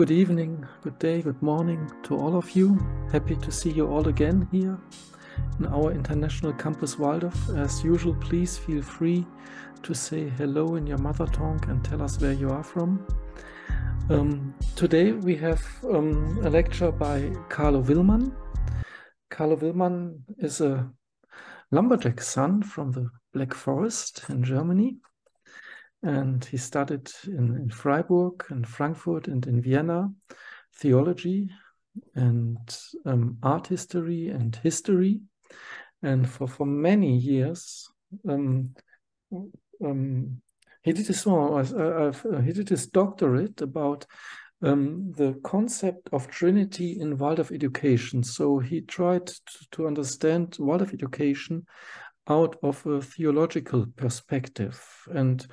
Good evening, good day, good morning to all of you. Happy to see you all again here in our International Campus Waldorf. As usual, please feel free to say hello in your mother tongue and tell us where you are from. Today we have a lecture by Carlo Willmann. Carlo Willmann is a lumberjack son from the Black Forest in Germany. And he studied in Freiburg and Frankfurt and in Vienna, theology and art history and history. And for many years, he did his doctorate about the concept of Trinity in Waldorf education. So he tried to understand Waldorf education out of a theological perspective. And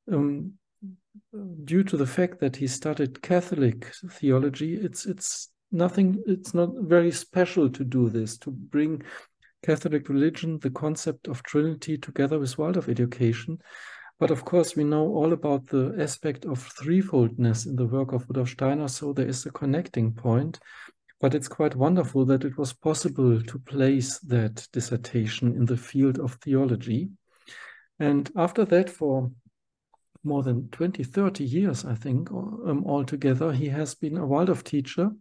due to the fact that he studied Catholic theology, it's not very special to do this, to bring Catholic religion, the concept of Trinity, together with Waldorf education. But of course, we know all about the aspect of threefoldness in the work of Rudolf Steiner, so there is a connecting point. But it's quite wonderful that it was possible to place that dissertation in the field of theology. And after that, for more than 20, 30 years, I think, altogether, he has been a Waldorf teacher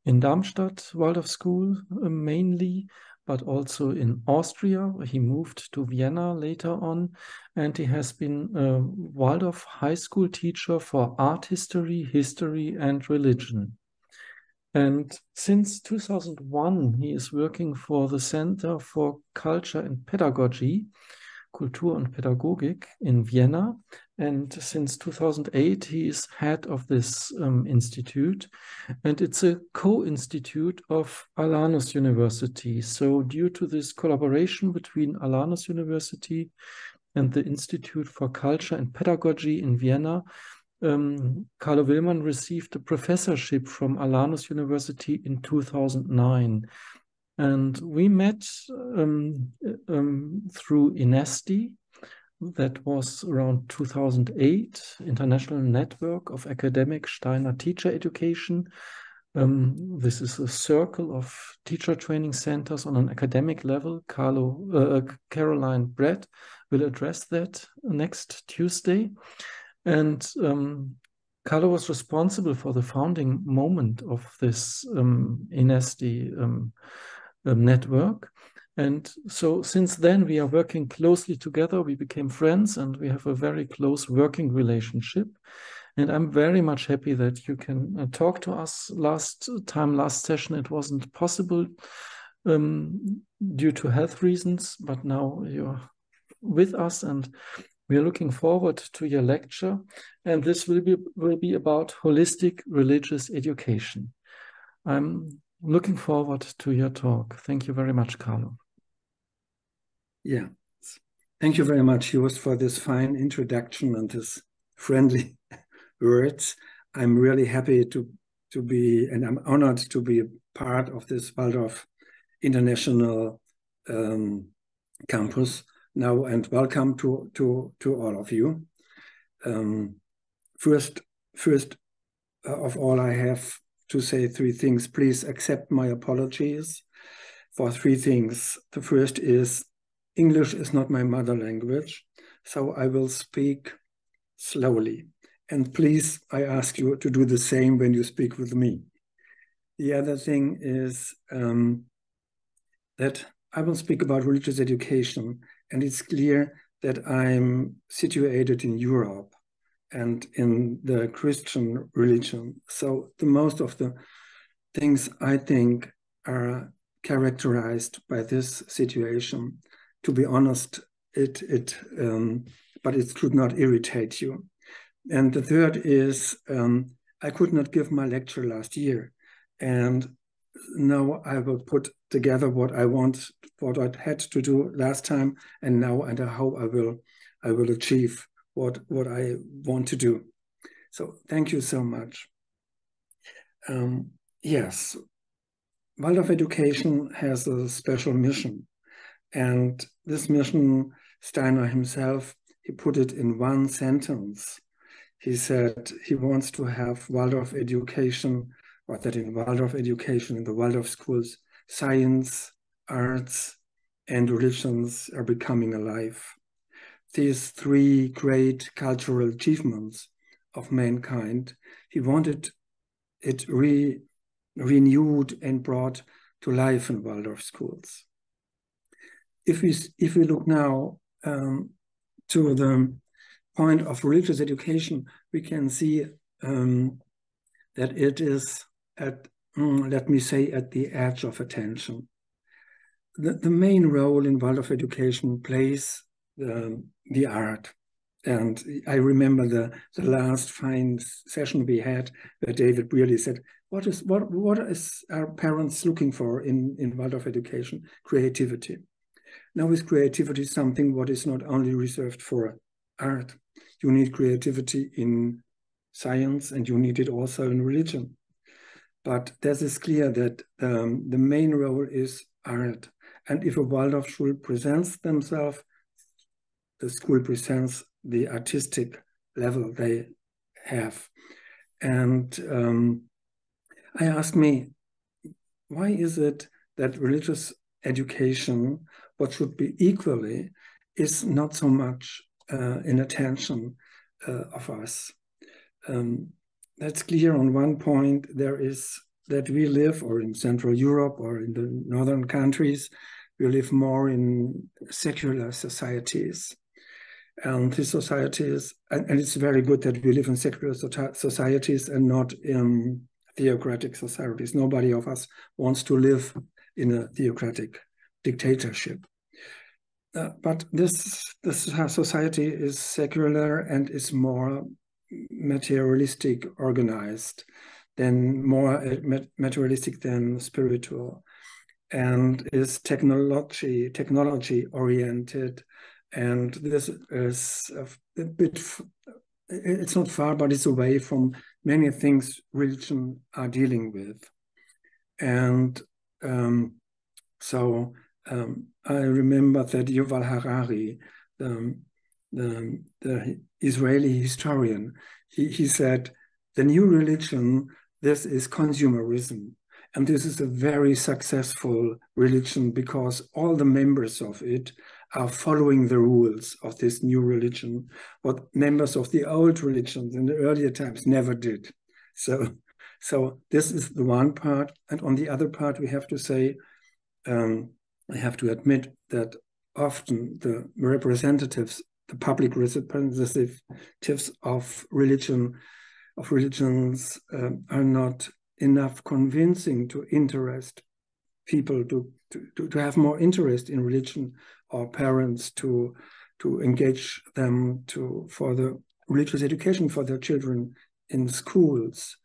in Darmstadt Waldorf School mainly, but also in Austria. He moved to Vienna later on, and he has been a Waldorf high school teacher for art history, history, and religion. And since 2001, he is working for the Center for Culture and Pedagogy, Kultur und Pädagogik in Vienna. And since 2008, he is head of this institute. And it's a co-institute of Alanus University. So due to this collaboration between Alanus University and the Institute for Culture and Pedagogy in Vienna, Carlo Willmann received a professorship from Alanus University in 2009. And we met through INESTI, that was around 2008, International Network of Academic Steiner Teacher Education. This is a circle of teacher training centers on an academic level. Caroline Brett will address that next Tuesday. And Carlo was responsible for the founding moment of this INESTI network. And so since then, we are working closely together. We became friends and we have a very close working relationship. And I'm very much happy that you can talk to us. Last session, it wasn't possible due to health reasons, but now you're with us and we are looking forward to your lecture. And this will be about holistic religious education. I'm looking forward to your talk. Thank you very much, Carlo. Yeah, thank you very much, Joost, for this fine introduction and this friendly words. I'm really happy to be, and I'm honored to be a part of this Waldorf International Campus now, and welcome to all of you. First of all, I have to say three things. Please accept my apologies for three things. The first is English is not my mother language, so I will speak slowly. And please, I ask you to do the same when you speak with me. The other thing is that I will speak about religious education, and it's clear that I'm situated in Europe and in the Christian religion. So the most of the things I think are characterized by this situation. To be honest, but it should not irritate you. And the third is I could not give my lecture last year, and now I will put together what I had to do last time, and I hope I will achieve what I want to do. So thank you so much. Yes, Waldorf education has a special mission. And this mission, Steiner himself, he put it in one sentence. he said he wants to have Waldorf education, or that in Waldorf education, in the Waldorf schools, science, arts, and religions are becoming alive. These three great cultural achievements of mankind, he wanted it renewed and brought to life in Waldorf schools. If we look now to the point of religious education, we can see that it is at, let me say, at the edge of attention. The main role in Waldorf education plays the art. And I remember the last fine session we had where David really said, what is our parents looking for in Waldorf education? Creativity. Now is creativity something what is not only reserved for art. You need creativity in science and you need it also in religion. But this is clear that the main role is art. And if a Waldorf school presents themselves, the school presents the artistic level they have. And I asked me, why is it that religious education, what should be equally, is not so much in attention of us? That's clear on one point. There is that we live, or in Central Europe or in the northern countries, we live more in secular societies. And these societies, and it's very good that we live in secular societies and not in theocratic societies. Nobody of us wants to live in a theocratic dictatorship. But this society is secular and is more materialistic organized, more materialistic than spiritual, and is technology oriented. And this is a bit, it's not far, but it's away from many things religion are dealing with. And I remember that Yuval Harari, the Israeli historian, he said, the new religion, this is consumerism. And this is a very successful religion because all the members of it are following the rules of this new religion, what members of the old religions in the earlier times never did. So this is the one part. And on the other part, we have to say, I have to admit that often the representatives, the public representatives of religions are not enough convincing to interest people to have more interest in religion, or parents to engage them for the religious education for their children in schools.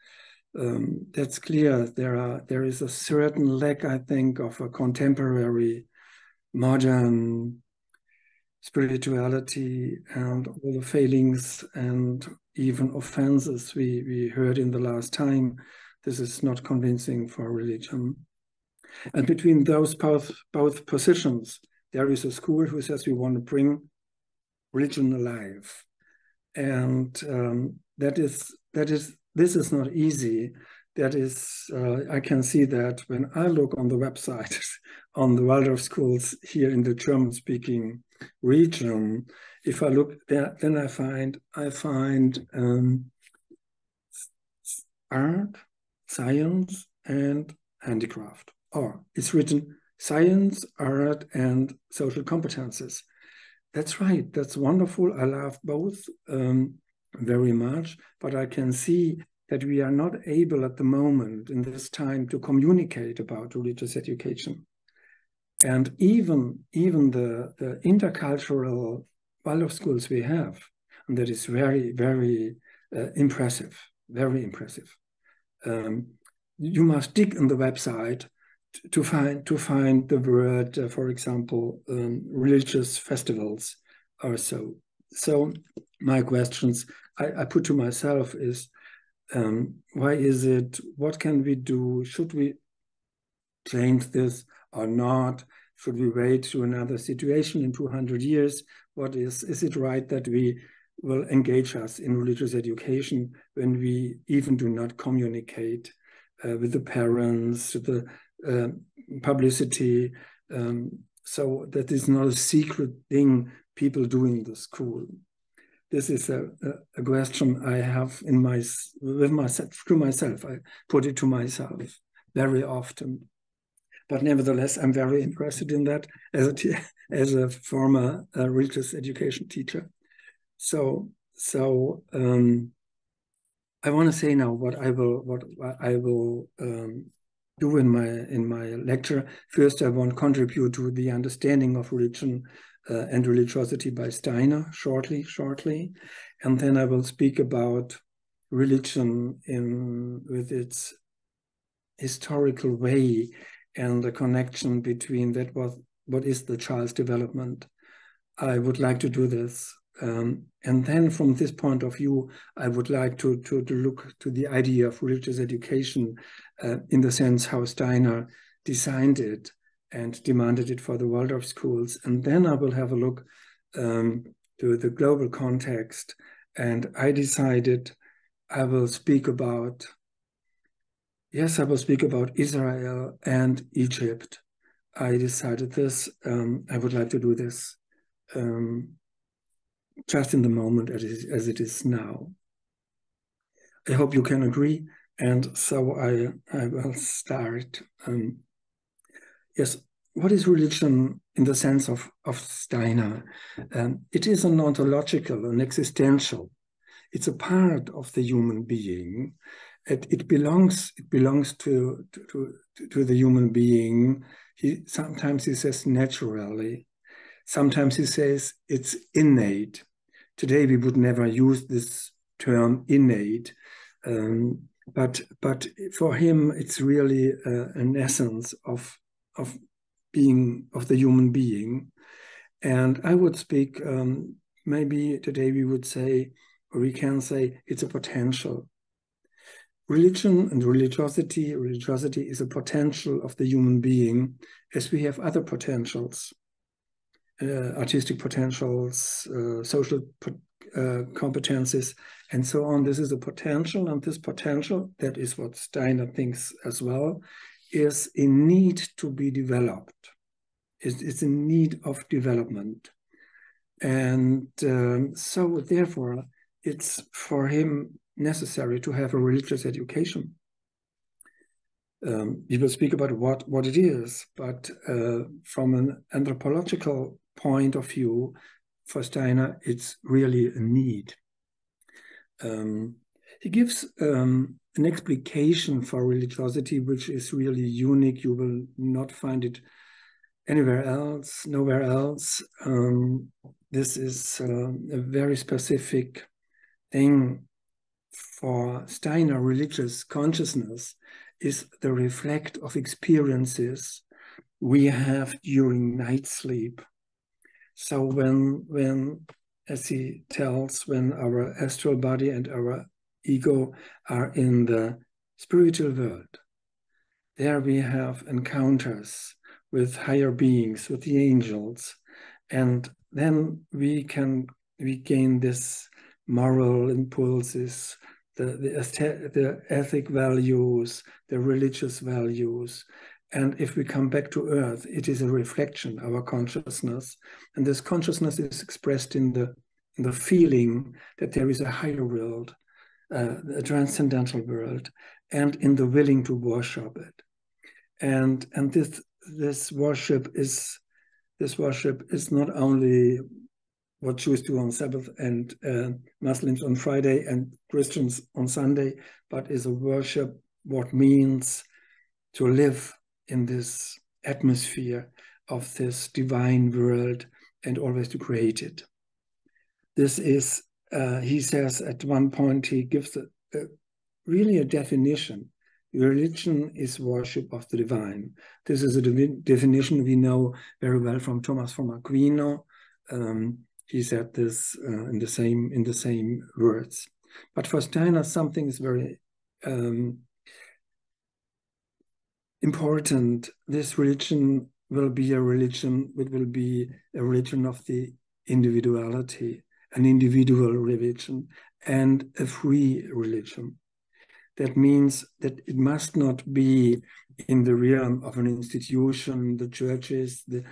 That's clear. There is a certain lack, I think, of a contemporary, modern spirituality, and all the failings and even offenses we heard in the last time. This is not convincing for religion. And between those both positions, there is a school who says we want to bring religion alive, and this is not easy. That is, I can see that when I look on the website on the Waldorf schools here in the German-speaking region, if I look there, then I find art, science, and handicraft. Or it's written science, art, and social competences. That's right. That's wonderful. I love both very much, but I can see that we are not able at the moment in this time to communicate about religious education. And even the intercultural Waldorf schools we have, and that is very, very impressive, very impressive. You must dig in the website to find the word, for example, religious festivals or so. So my questions I put to myself is, why is it? What can we do? Should we change this or not? Should we wait to another situation in 200 years? Is it right that we will engage us in religious education when we even do not communicate with the parents, the publicity. So that is not a secret thing people do in the school. This is a question I have in with myself, to myself. I put it to myself very often. But nevertheless, I'm very interested in that as a former religious education teacher. So I want to say now what I will do in my lecture. First, I want to contribute to the understanding of religion and religiosity by Steiner shortly, and then I will speak about religion with its historical way and the connection between that what is the child's development. I would like to do this. And then from this point of view, I would like to look to the idea of religious education in the sense how Steiner designed it and demanded it for the Waldorf schools. And then I will have a look to the global context. And I decided I will speak about, yes, I will speak about Israel and Egypt. I decided this, I would like to do this just in the moment as it is now. I hope you can agree, and so I will start. Yes, what is religion in the sense of Steiner? It is an ontological, an existential. It's a part of the human being. It belongs to the human being. Sometimes he says naturally. Sometimes he says it's innate. Today we would never use this term innate, but for him it's really an essence of the human being. And I would speak, maybe today we would say, or we can say, it's a potential. Religion and religiosity is a potential of the human being, as we have other potentials. Artistic potentials, social competences, and so on. This is a potential, and this potential, that is what Steiner thinks as well, is in need to be developed. It's in need of development. And so therefore, it's for him necessary to have a religious education. We will speak about what it is, but from an anthropological point of view, for Steiner, it's really a need. He gives an explication for religiosity, which is really unique. You will not find it anywhere else, nowhere else. This is a very specific thing for Steiner. Religious consciousness is the reflect of experiences we have during night sleep. So when, as he tells, when our astral body and our ego are in the spiritual world, there we have encounters with higher beings, with the angels, and then we gain this moral impulses, the ethic values, the religious values. And if we come back to Earth, it is a reflection, our consciousness. And this consciousness is expressed in the feeling that there is a higher world, a transcendental world, and in the willing to worship it. And this worship is not only what Jews do on Sabbath and Muslims on Friday and Christians on Sunday, but is a worship what means to live in this atmosphere of this divine world and always to create it. This is, he says at one point, he gives really a definition. Religion is worship of the divine. This is a definition we know very well from Thomas from Aquino. He said this in the same words. But for Steiner, something is very important. This religion will be a religion. It will be a religion of the individuality, an individual religion and a free religion. That means that it must not be in the realm of an institution, the churches, the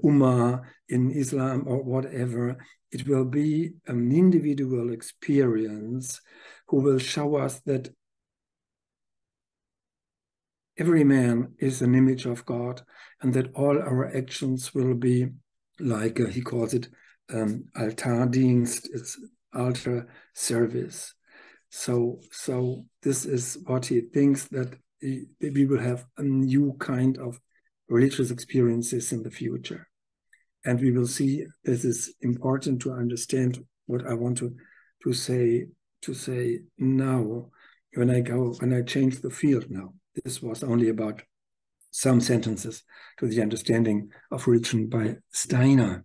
Ummah in Islam or whatever. It will be an individual experience who will show us that every man is an image of God, and that all our actions will be like, he calls it Altardienst, it's altar service. So this is what he thinks, that we will have a new kind of religious experiences in the future. And we will see this is important to understand what I want to say now when I change the field now. This was only about some sentences to the understanding of religion by Steiner.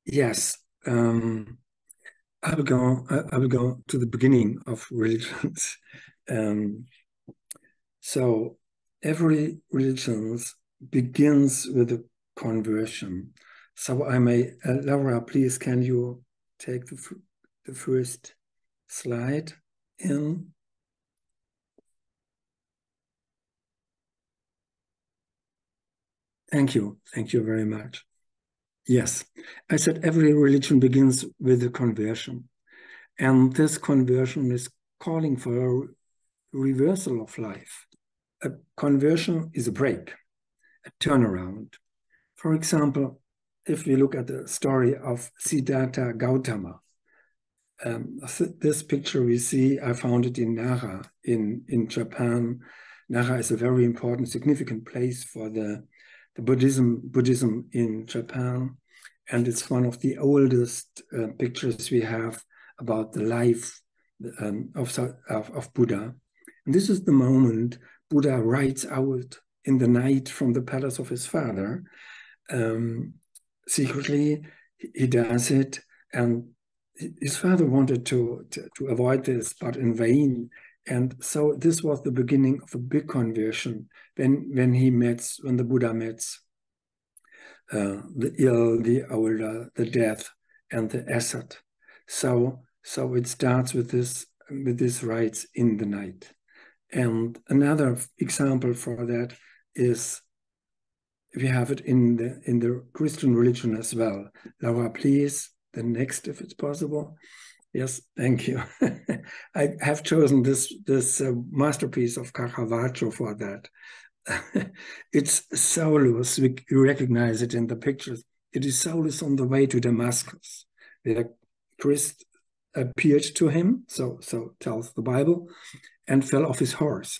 Yes, I will go to the beginning of religions. So every religion begins with a conversion. So I may, Laura, please, can you take the first slide in? Thank you very much. Yes, I said every religion begins with a conversion, and this conversion is calling for a reversal of life. A conversion is a break, a turnaround. For example, if we look at the story of Siddhartha Gautama, this picture we see, I found it in Nara in Japan. Nara is a very important, significant place for the Buddhism in Japan, and it's one of the oldest pictures we have about the life of Buddha. And this is the moment Buddha rides out in the night from the palace of his father. Secretly, he does it, and his father wanted to avoid this, but in vain. And so this was the beginning of a big conversion when the Buddha met the ill, the older, the death, and the asset. So it starts with this rites in the night. And another example for that is we have it in the Christian religion as well. Laura, please, the next, if it's possible. Yes, thank you. I have chosen this masterpiece of Caravaggio for that. It's Saulus. We recognize it in the pictures. It is Saulus on the way to Damascus, where Christ appeared to him, so tells the Bible, and fell off his horse.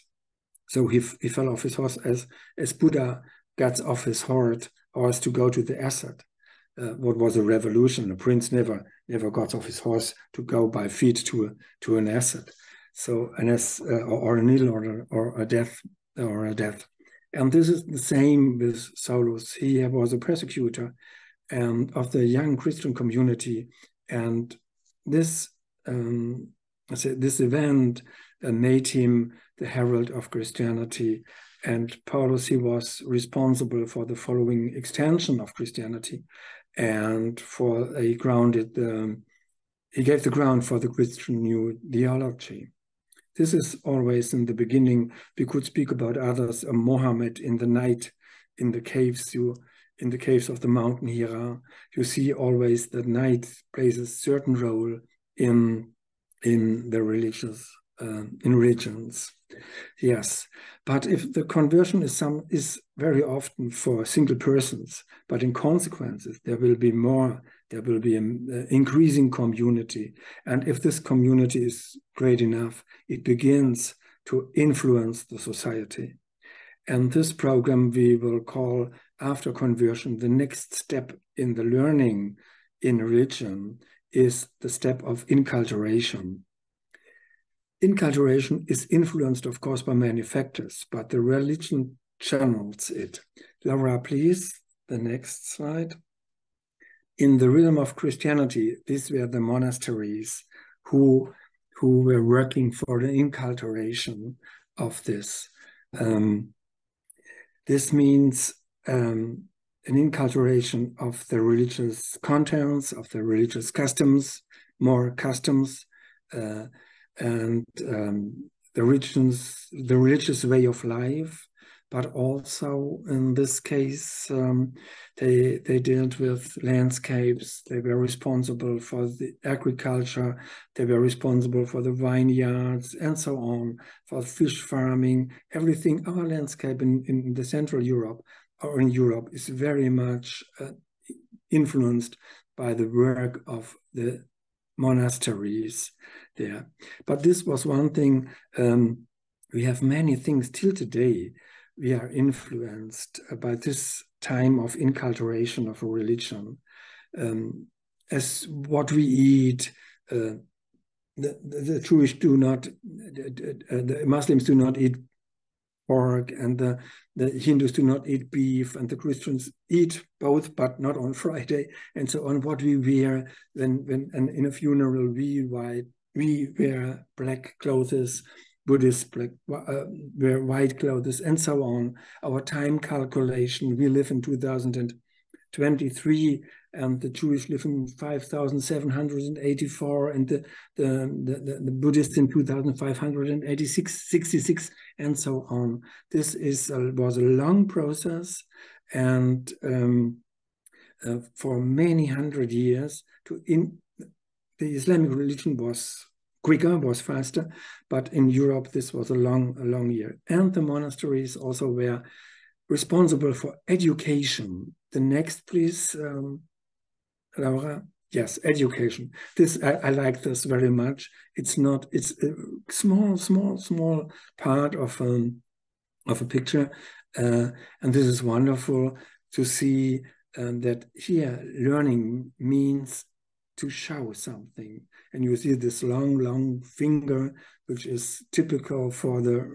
So he fell off his horse as Buddha got off his horse to go to the asset. What was a revolution? A prince never got off his horse to go by feet to an asset. So or an ill or a death. And this is the same with Saulus. He was a persecutor of the young Christian community, and this event made him the herald of Christianity. And Paulus, he was responsible for the following extension of Christianity, and he gave the ground for the Christian new theology. This is always in the beginning. We could speak about others. Mohammed in the night, in the caves of the mountain Hira. You see always that night plays a certain role in the religions. Yes, but if the conversion is very often for single persons, but in consequences there will be an increasing community, and if this community is great enough, it begins to influence the society. And this program we will call, after conversion, the next step in the learning in religion is the step of inculturation. Inculturation is influenced, of course, by many factors, but the religion channels it. Laura, please, the next slide. In the realm of Christianity, these were the monasteries who were working for the inculturation of this. This means an inculturation of the religious contents, of the religious customs, more customs, and the religious way of life. But also in this case, they dealt with landscapes. They were responsible for the agriculture. They were responsible for the vineyards and so on, for fish farming, everything. Our landscape in the Central Europe or in Europe is very much influenced by the work of the monasteries there. But this was one thing. We have many things till today. We are influenced by this time of inculturation of a religion. As what we eat, the Jewish do not, the Muslims do not eat pork, and the Hindus do not eat beef, and the Christians eat both, but not on Friday, and so on. What we wear when in a funeral, we wear black clothes. Buddhists wear white clothes, and so on. Our time calculation, we live in 2023, and the Jewish live in 5,784, and the Buddhists in 2,566, and so on. This was a long process, and for many hundred years, the Islamic religion was quicker, was faster, but in Europe this was a long year. And the monasteries also were responsible for education. The next, please, Laura. Yes, education. This I like this very much. It's a small part of a picture, and this is wonderful to see that here learning means to show something. And you see this long finger, which is typical for the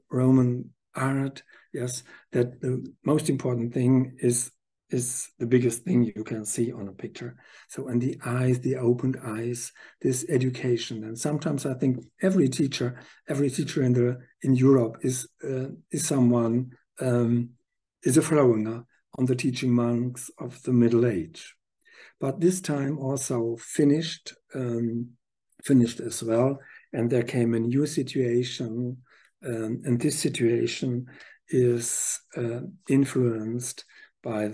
Roman art. Yes, that the most important thing is the biggest thing you can see on a picture. So, and the eyes, the opened eyes, this education. And sometimes I think every teacher in Europe is someone is a follower on the teaching monks of the Middle Age. But this time also finished as well, and there came a new situation, and this situation is influenced by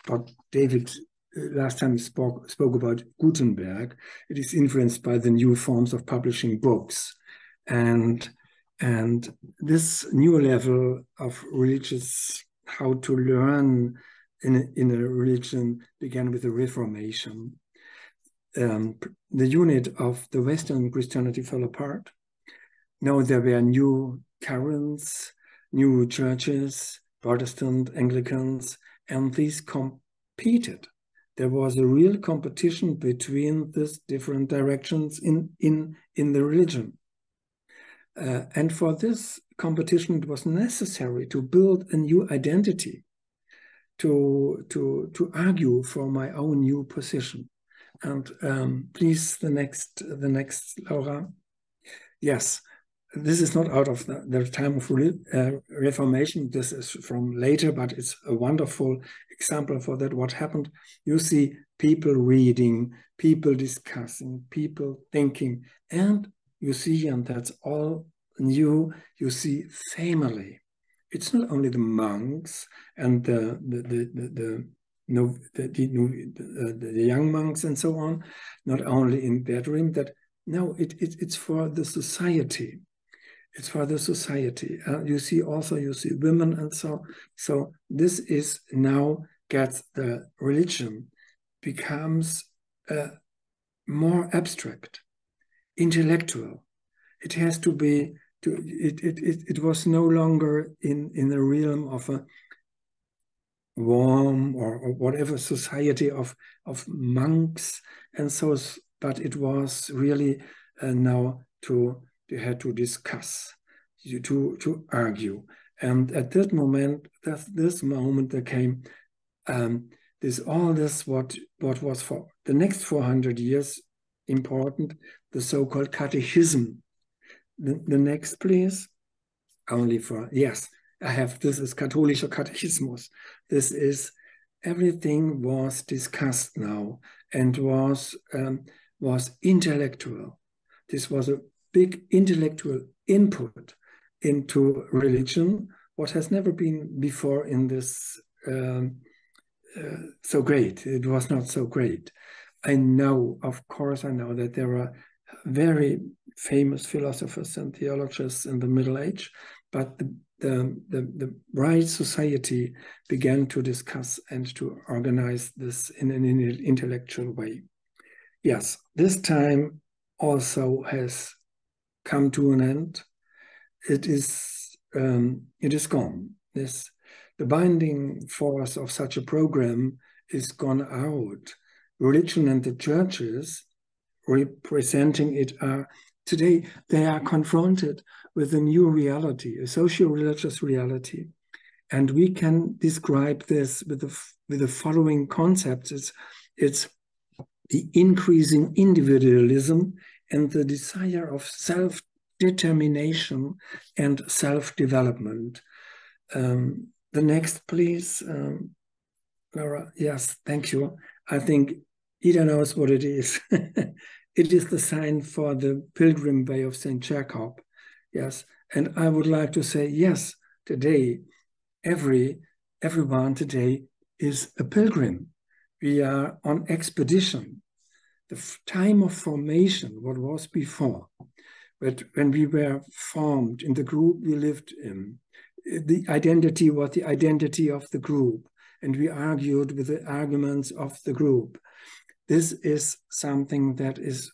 what David last time spoke about Gutenberg. It is influenced by the new forms of publishing books, and this new level of religious, how to learn in a religion, began with the Reformation. The unit of the Western Christianity fell apart. Now there were new currents, new churches, Protestant, Anglicans, and these competed. There was a real competition between these different directions in the religion. And for this competition, it was necessary to build a new identity, to argue for my own new position. And please, the next, Laura. Yes, this is not out of the time of Reformation. This is from later, but it's a wonderful example for that. What happened? You see people reading, people discussing, people thinking, and you see, and that's all new, you see family. It's not only the monks and the young monks and so on, not only in their dream, that no, it's for the society. It's for the society. You see women, and so this is now gets the religion becomes more abstract, intellectual. It has to be. It was no longer in the realm of a warm or whatever society of monks, and so, but it was really now you had to discuss, to argue, and at that moment, there came what was for the next 400 years important, the so-called catechism. The next, please. Only for, yes, this is katholischer Katechismus. This is, everything was discussed now and was intellectual. This was a big intellectual input into religion, what has never been before in this so great. It was not so great. I know, of course, I know that there are very famous philosophers and theologians in the Middle Age, but the right society began to discuss and to organize this in an intellectual way. Yes, this time also has come to an end. It is gone. The binding force of such a program is gone out. Religion and the churches representing it are today, they are confronted with a new reality, a socio-religious reality. And we can describe this with the following concepts. It's the increasing individualism and the desire of self-determination and self-development. The next, please, Laura. Yes, thank you. I think Ida knows what it is. It is the sign for the pilgrim way of St. Jacob. Yes, and I would like to say, yes, today, everyone today is a pilgrim. We are on expedition. The time of formation, what was before, but when we were formed in the group we lived in, the identity was the identity of the group, and we argued with the arguments of the group. This is something that is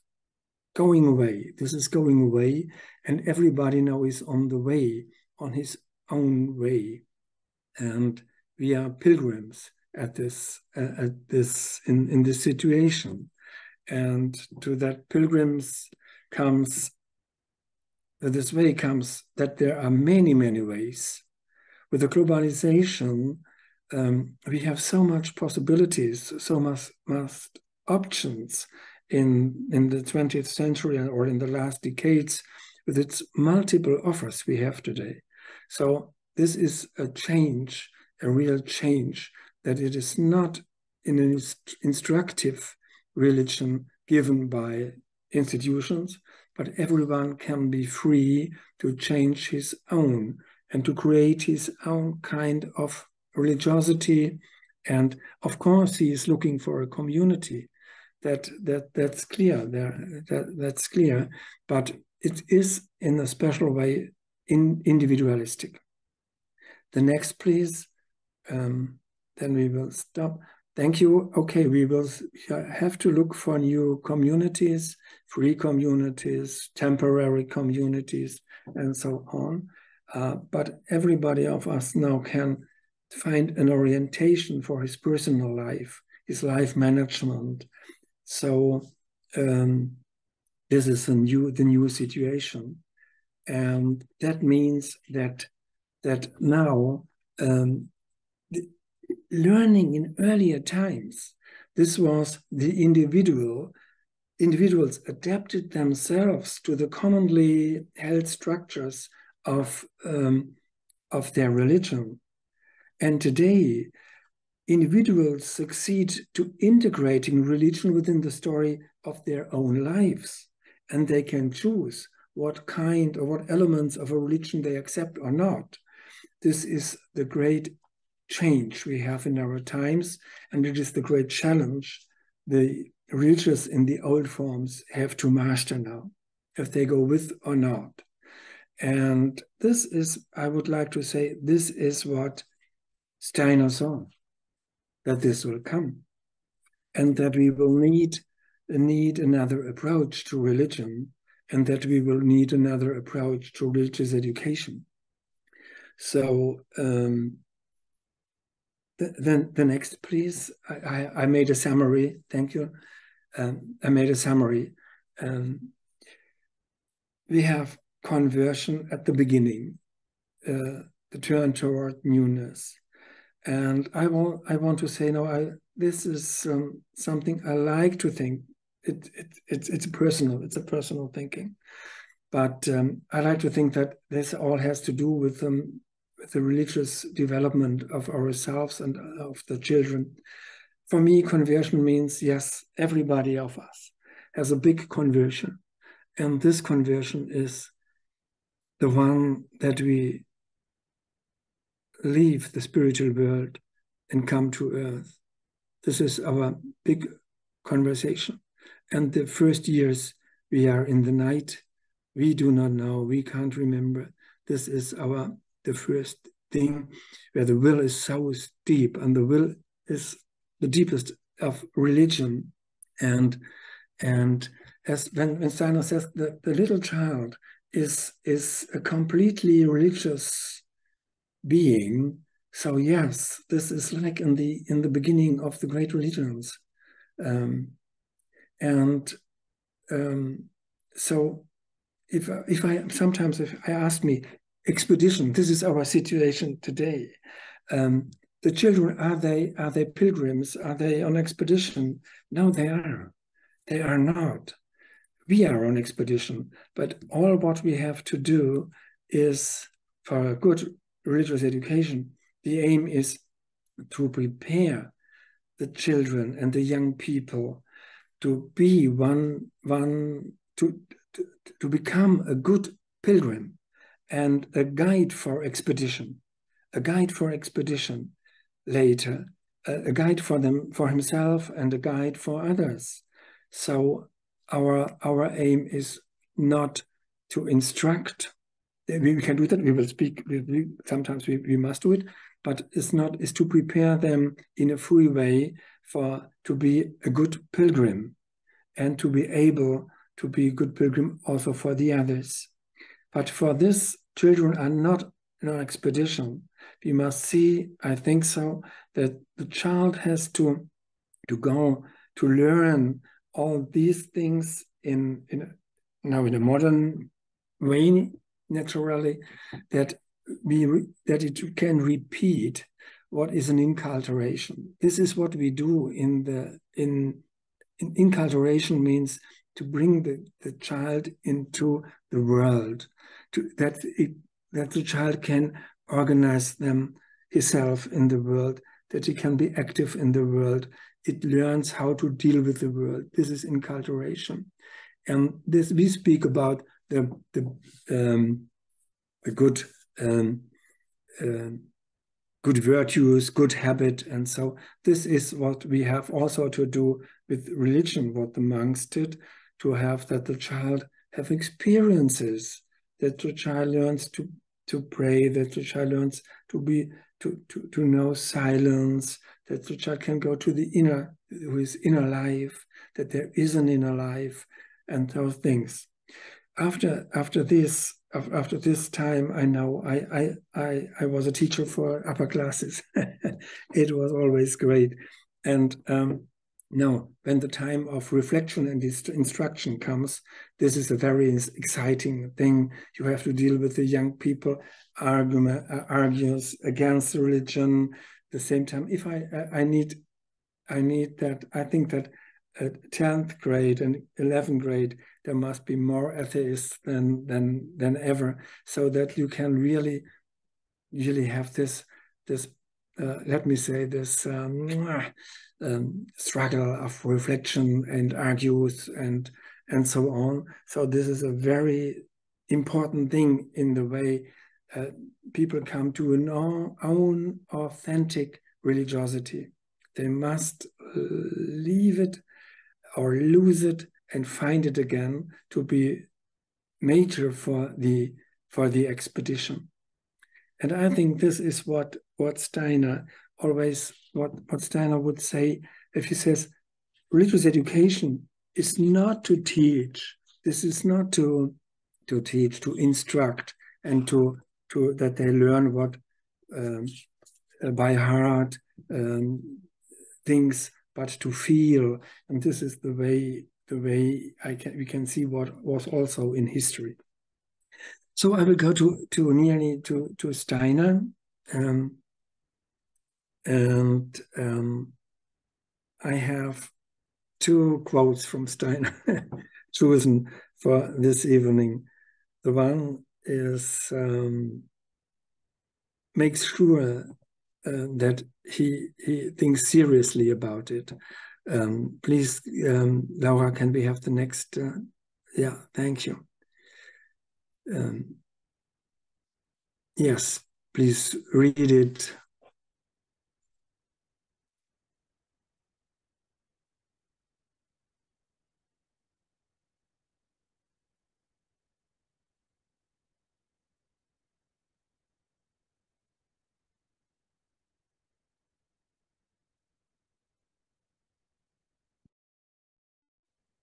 going away. This is going away, and everybody now is on the way, on his own way. And we are pilgrims in this situation. And to that pilgrims comes, this way comes that there are many, many ways. With the globalization, we have so much possibilities, so much options in the 20th century or in the last decades with its multiple offers we have today. So this is a change, a real change, that it is not in an instructive religion given by institutions, but everyone can be free to change his own and to create his own kind of religiosity. And of course, he is looking for a community. That's clear. That's clear. But it is in a special way individualistic. The next, please. Then we will stop. Thank you. Okay, we will have to look for new communities, free communities, temporary communities, and so on. But everybody of us now can find an orientation for his personal life, his life management. So this is the new situation, and that means that now learning in earlier times, this was the individuals adapted themselves to the commonly held structures of their religion. And today, individuals succeed to integrating religion within the story of their own lives. And they can choose what kind or what elements of a religion they accept or not. This is the great change we have in our times, and it is the great challenge the religious in the old forms have to master now, if they go with or not. And this is, I would like to say, this is what Steiner saw, that this will come, and that we will need another approach to religion, and that we will need another approach to religious education. So then the next, please. I made a summary. Thank you. I made a summary. We have conversion at the beginning, the turn toward newness. And I want to say now, this is something I like to think. It's a personal thinking, but I like to think that this all has to do with the religious development of ourselves and of the children. For me, conversion means, yes, everybody of us has a big conversion. And this conversion is the one that we leave the spiritual world and come to earth. This is our big conversation. And the first years we are in the night, we do not know, we can't remember. This is the first thing where the will is so deep, and the will is the deepest of religion. And as when Steiner says that the little child is a completely religious being, so yes, this is like in the beginning of the great religions. So if I ask me, expedition, this is our situation today. The children, are they pilgrims? Are they on expedition? No, they are. They are not. We are on expedition, but all what we have to do is, for a good religious education, the aim is to prepare the children and the young people to be to become a good pilgrim and a guide for expedition, later, a guide for himself and a guide for others. So our aim is not to instruct. We can do that. We will speak. Sometimes we must do it, but is to prepare them in a free way to be a good pilgrim, and to be able to be a good pilgrim also for the others. But for this, children are not in an expedition. We must see, I think so, that the child has to go to learn all these things in a modern way, naturally, that it can repeat what is an inculturation. This is what we do in inculturation, means to bring the child into the world, that the child can organize himself in the world, that he can be active in the world. It learns how to deal with the world. This is inculturation. And this, we speak about the good virtues, good habit. And so this is what we have also to do with religion, what the monks did, to have that the child have experiences, that the child learns to pray, that the child learns to know silence, that the child can go to his inner life, that there is an inner life, and those things. After this time, I know I was a teacher for upper classes. It was always great. And now, when the time of reflection and instruction comes, this is a very exciting thing. You have to deal with the young people, argues against religion. At the same time, if I need that, I think that at 10th grade and 11th grade, there must be more atheists than ever, so that you can really have this let me say, this struggle of reflection and argues and so on. So this is a very important thing in the way people come to an own authentic religiosity. They must leave it or lose it and find it again to be major for the expedition. And I think this is what Steiner always, what Steiner would say if he says religious education is not to teach. This is not to teach, to instruct, and to that they learn what by heart things, but to feel. And this is the way we can see what was also in history. So I will go nearly to Steiner, and I have two quotes from Steiner chosen for this evening. The one is makes sure that he thinks seriously about it. Please, Laura, can we have the next? Yeah, thank you. Yes, please read it.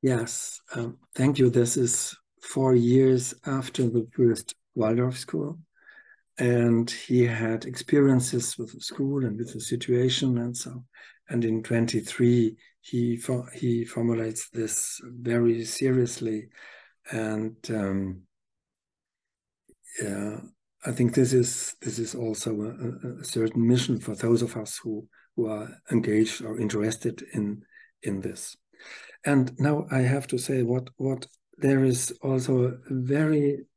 Yes, thank you. This is 4 years after the first Waldorf school. And he had experiences with the school and with the situation and so. And in 23, he formulates this very seriously. And I think this is also a certain mission for those of us who are engaged or interested in this. And now I have to say what there is also a very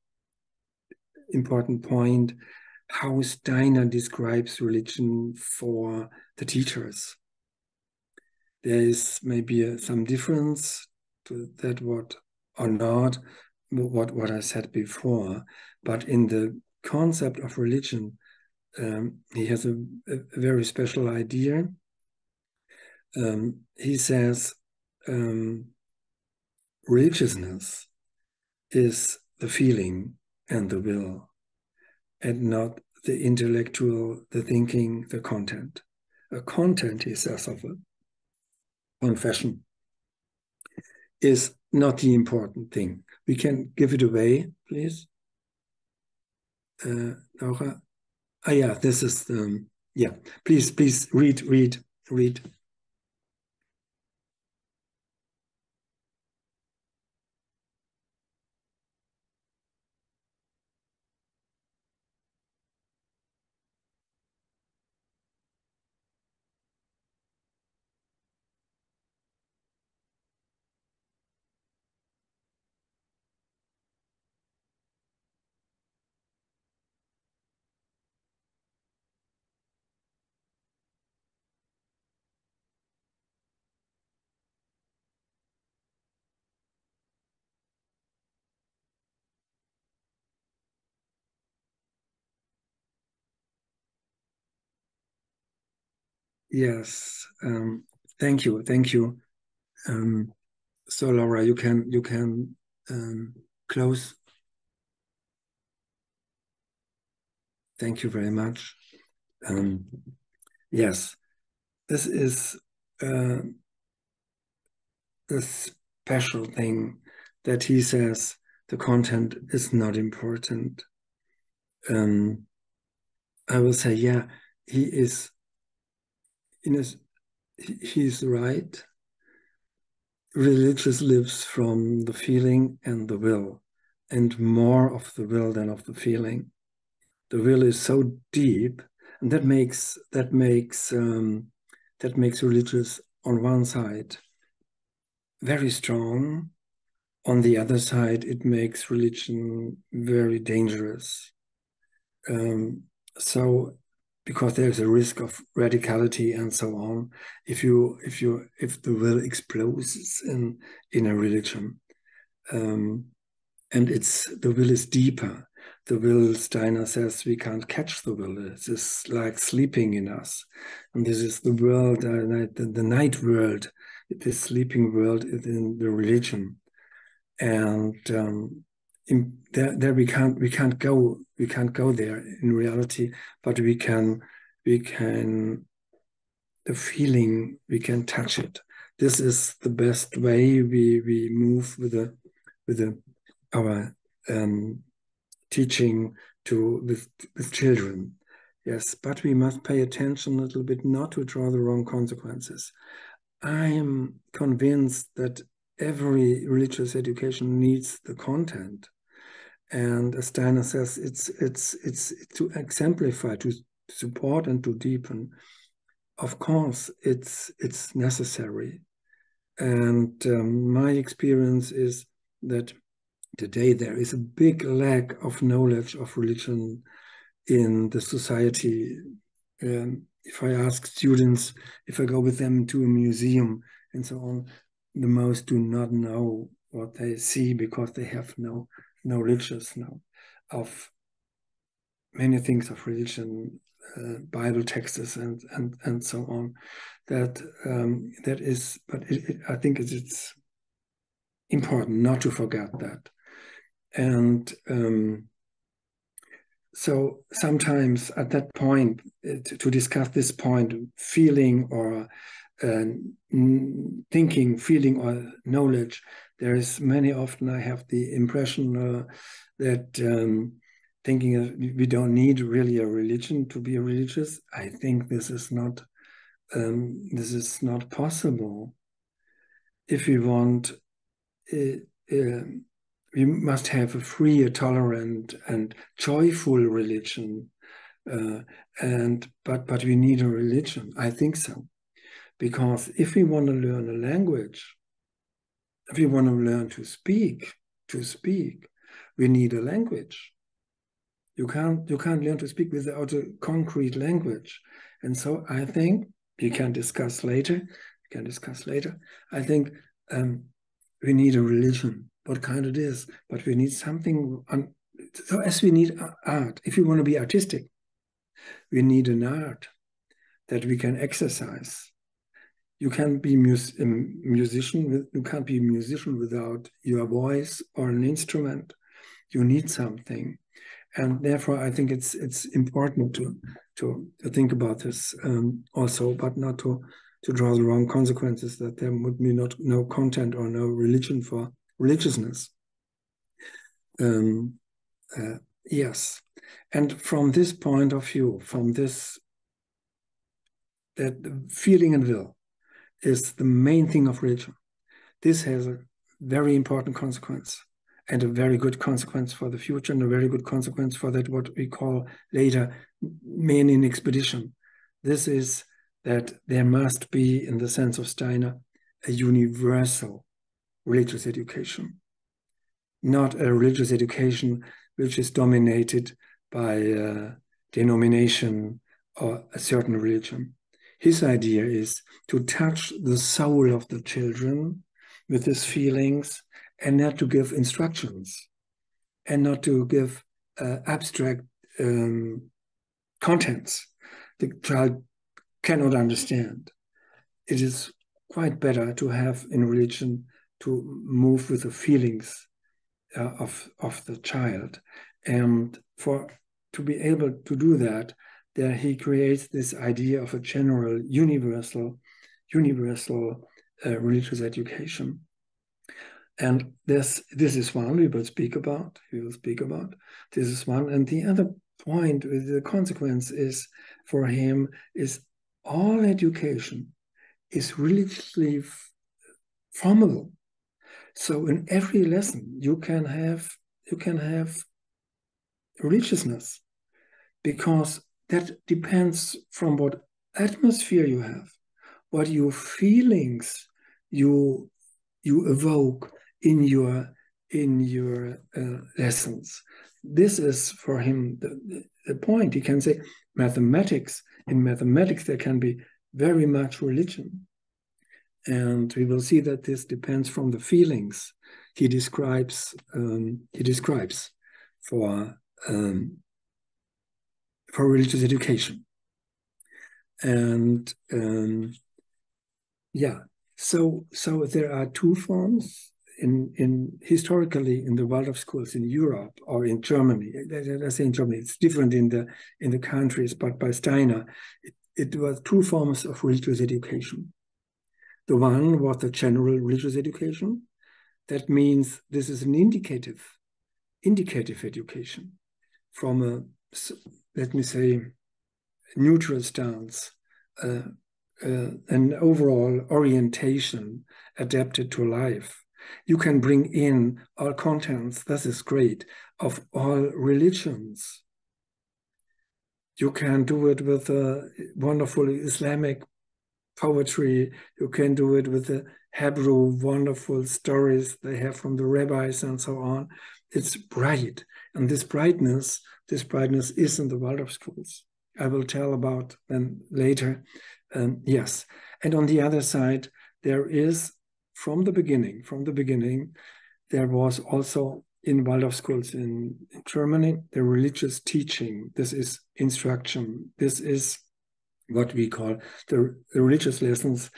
important point, how Steiner describes religion for the teachers. There is maybe some difference to that what I said before, but in the concept of religion, he has a very special idea. He says religiousness is the feeling and the will, and not the intellectual, the thinking, the content. A content, he says, of a confession is not the important thing. We can give it away, please. Laura? Yeah, this is the, yeah. Please read. Yes, thank you. So Laura, you can close. Thank you very much. Yes, this is the special thing that he says the content is not important. I will say, yeah, he's right. Religious lives from the feeling and the will, and more of the will than of the feeling. The will is so deep, and that makes religious on one side very strong. On the other side, it makes religion very dangerous. So, because there's a risk of radicality and so on, if the will explodes in a religion, and the will is deeper. The will, Steiner says, we can't catch the will. It's like sleeping in us, and this is the world, the night world, this sleeping world in the religion, and there we can't go there in reality, but we can the feeling, we can touch it. This is the best way we move with our teaching with children. Yes, but we must pay attention a little bit not to draw the wrong consequences. I am convinced that every religious education needs the content, and as Steiner says, it's to exemplify, to support, and to deepen. Of course, it's necessary, and my experience is that today there is a big lack of knowledge of religion in the society. If I ask students, if I go with them to a museum and so on, the most do not know what they see because they have no knowledge of many things of religion, Bible texts and so on. That is, but I think it's important not to forget that. And so sometimes at that point, to discuss this point, feeling or thinking, feeling or knowledge, there is often I have the impression that thinking we don't need really a religion to be religious. I think this is not possible. If we want, we must have a free, a tolerant, and joyful religion. But we need a religion. I think so, because if we want to learn a language, if we want to learn to speak, we need a language. You can't learn to speak without a concrete language. And so I think we can discuss later. I think we need a religion, what kind it is, but we need something. So as we need art, if you want to be artistic, we need an art that we can exercise. You can't be a musician. You can't be a musician without your voice or an instrument. You need something, and therefore I think it's important to think about this also, but not to draw the wrong consequences that there would be no content or no religion for religiousness. Yes, and from this point of view, that feeling and will is the main thing of religion. This has a very important consequence, and a very good consequence for the future, and a very good consequence for that what we call later men in expedition. This is that there must be, in the sense of Steiner, a universal religious education, not a religious education which is dominated by a denomination or a certain religion. His idea is to touch the soul of the children with his feelings, and not to give instructions, and not to give abstract contents the child cannot understand. It is quite better to have in religion to move with the feelings of the child, and to be able to do that, there he creates this idea of a general, universal religious education. And this is one we will speak about. This is one, and the other point, the consequence is for him is all education is religiously formable. So in every lesson you can have religiousness, because that depends from what atmosphere you have, what your feelings you evoke in your lessons. This is for him the point. He can say mathematics. In mathematics there can be very much religion, and we will see that this depends from the feelings he describes for religious education. And yeah, so there are two forms in historically in the Waldorf schools in Europe or in Germany. I say in Germany, it's different in the countries, but by Steiner, it was two forms of religious education. The one was the general religious education. That means this is an indicative education from a, let me say, neutral stance, an overall orientation adapted to life. You can bring in all contents, this is great, of all religions. You can do it with a wonderful Islamic poetry. You can do it with the Hebrew wonderful stories they have from the rabbis and so on. It's bright. And this brightness is in the Waldorf schools. I will tell about them later. Yes. And on the other side, there is, from the beginning, there was also in Waldorf schools in Germany, the religious teaching. This is instruction. This is what we call the religious lessons.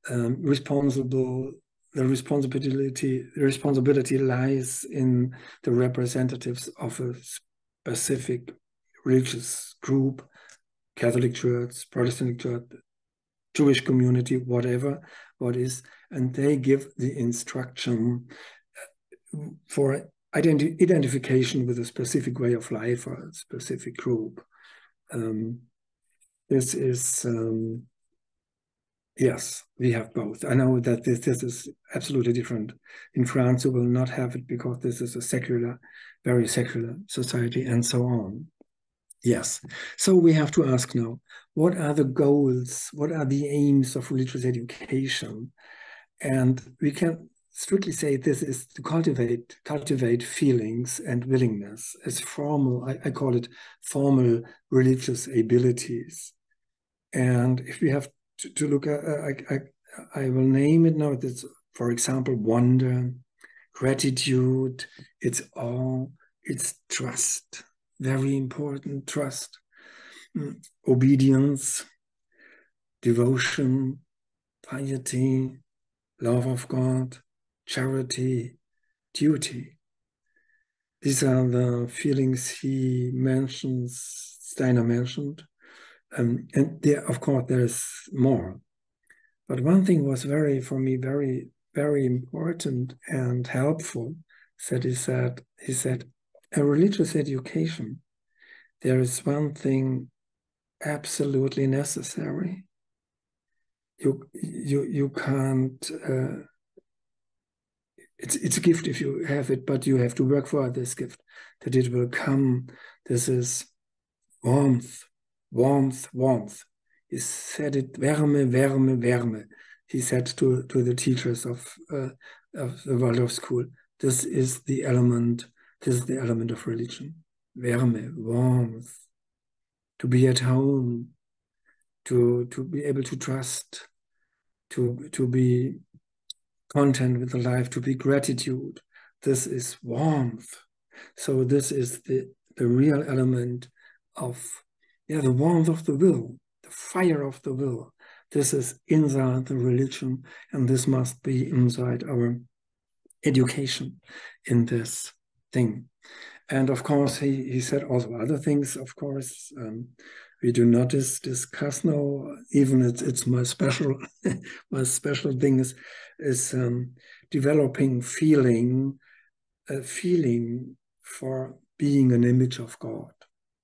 The responsibility lies in the representatives of a specific religious group, Catholic Church, Protestant Church, Jewish community, whatever, and they give the instruction for identification with a specific way of life or a specific group. This is, yes, we have both. I know that this is absolutely different. In France, you will not have it because this is a secular, very secular society and so on. Yes. So we have to ask now, what are the goals? What are the aims of religious education? And we can strictly say this is to cultivate feelings and willingness as formal, I call it formal religious abilities. And if we have to look at, I will name it now, it's, for example, wonder, gratitude, it's awe, it's trust, very important, trust, obedience, devotion, piety, love of God, charity, duty. These are the feelings Steiner mentioned. And there, of course, there's more. But one thing was for me, very, very important and helpful, that he said, a religious education, there is one thing absolutely necessary. You can't, it's a gift if you have it, but you have to work for this gift, that it will come. This is warmth. He said it, Wärme. He said to the teachers of the Waldorf school, this is the element of religion. Wärme, warmth. To be at home, to be able to trust, to be content with the life, to be gratitude. This is warmth. So this is the real element of the warmth of the will, the fire of the will. This is inside the religion, and this must be inside our education in this thing. And of course, he said also other things, of course. We do not discuss now, even it's my special thing is developing a feeling for being an image of God.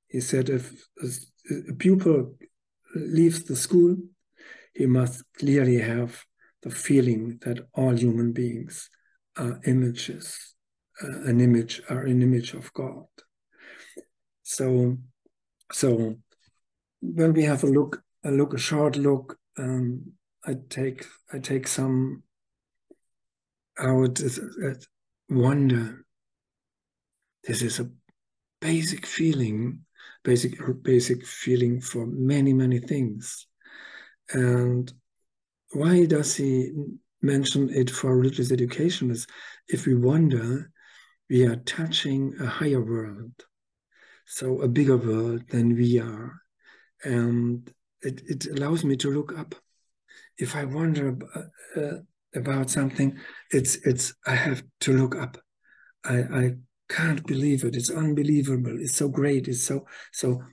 He said if a pupil leaves the school, he must clearly have the feeling that all human beings are images, an image of God. So when we have a short look, I take some out at wonder. This is a basic feeling for many things. And why does he mention it for religious education? Is if we wonder, we are touching a higher world, so a bigger world than we are, and it allows me to look up. If I wonder about something, it's I have to look up. I can't believe it. It's unbelievable. It's so great. It's so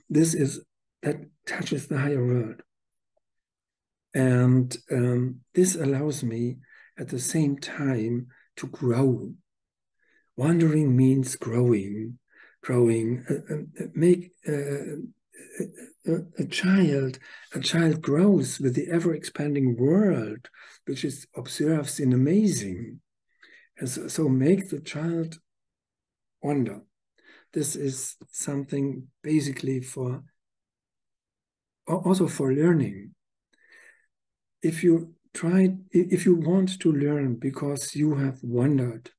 that touches the higher world. And this allows me at the same time to grow. Wandering means growing. Make a child grows with the ever-expanding world, which it observes in amazing. And so make the child wonder. This is something basically also for learning. If you want to learn because you have wondered,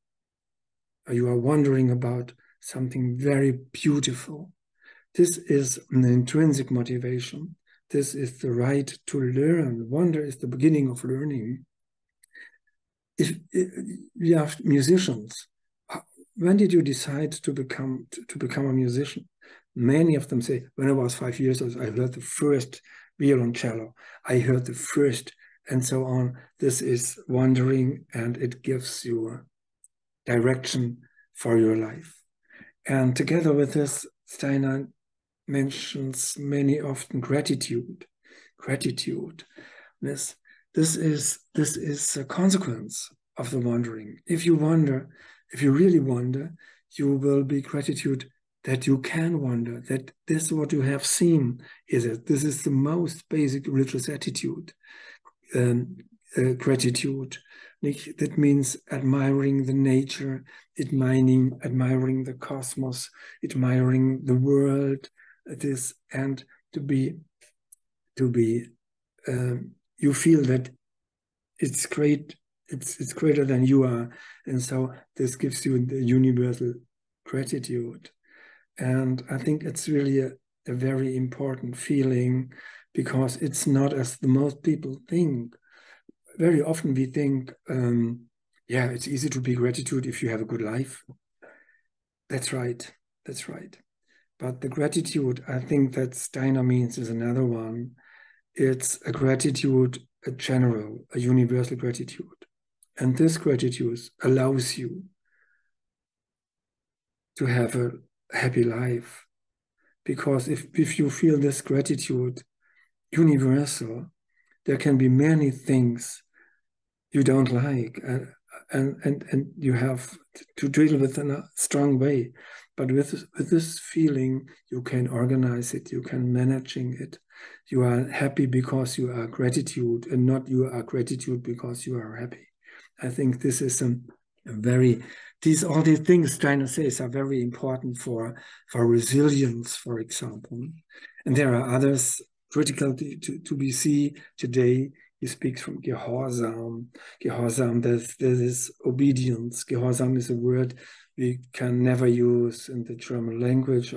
or you are wondering about something very beautiful. This is an intrinsic motivation. This is the right to learn. Wonder is the beginning of learning. If we have musicians, when did you decide to become a musician? Many of them say, when I was 5 years old, I heard the first violoncello, I heard the first, and so on. This is wandering, and it gives you a direction for your life. And together with this, Steiner mentions many often gratitude. This is a consequence of the wandering. If you wander, if you really wander, you will be gratitude that you can wander, that this is what you have seen, is it. This is the most basic religious attitude, gratitude. That means admiring the nature, admiring the cosmos, admiring the world, and to be you feel that it's great, it's greater than you are, and so this gives you the universal gratitude. And I think it's really a very important feeling, because it's not as the most people think. Very often we think, yeah, it's easy to be gratitude if you have a good life. That's right. But the gratitude, I think that Steiner means, is another one. It's a gratitude, a general, a universal gratitude. And this gratitude allows you to have a happy life. Because if you feel this gratitude universal, there can be many things you don't like, and you have to deal with in a strong way. But with this feeling, you can organize it, you can managing it. You are happy because you are gratitude, and not you are gratitude because you are happy. I think this is all these things Steiner says are very important for resilience, for example. And there are others critical to be seen today. He speaks from Gehorsam. Gehorsam, there is obedience. Gehorsam is a word we can never use in the German language,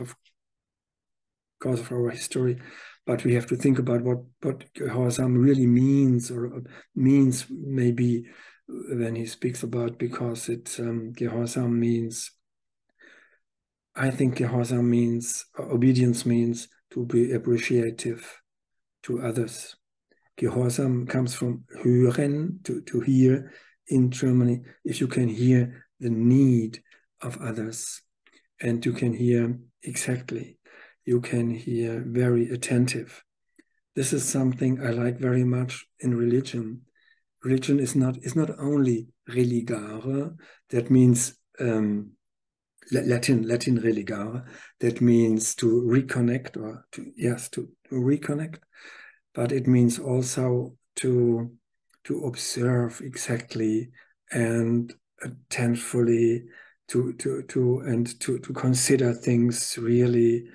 because of our history. But we have to think about what Gehorsam really means, or means maybe when he speaks about, because Gehorsam means, I think Gehorsam means, obedience means to be appreciative to others. Gehorsam comes from hören, to hear in Germany. If you can hear the need of others, and you can hear exactly, you can hear very attentive. This is something I like very much in religion. Religion is not only religare, that means Latin religare, that means to reconnect, or to reconnect. But it means also to observe exactly and attentively, to consider things really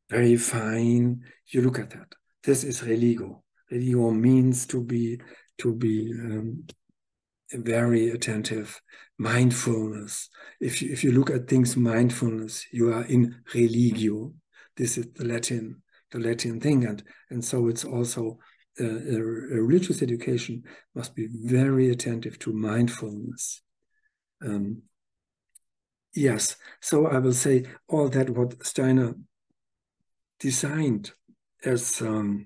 very fine. You look at that. This is religio. Religio means to be very attentive, mindfulness. If you look at things mindfulness, you are in religio. This is the Latin thing, and so it's also a religious education must be very attentive to mindfulness. Yes, so I will say all that what Steiner designed as a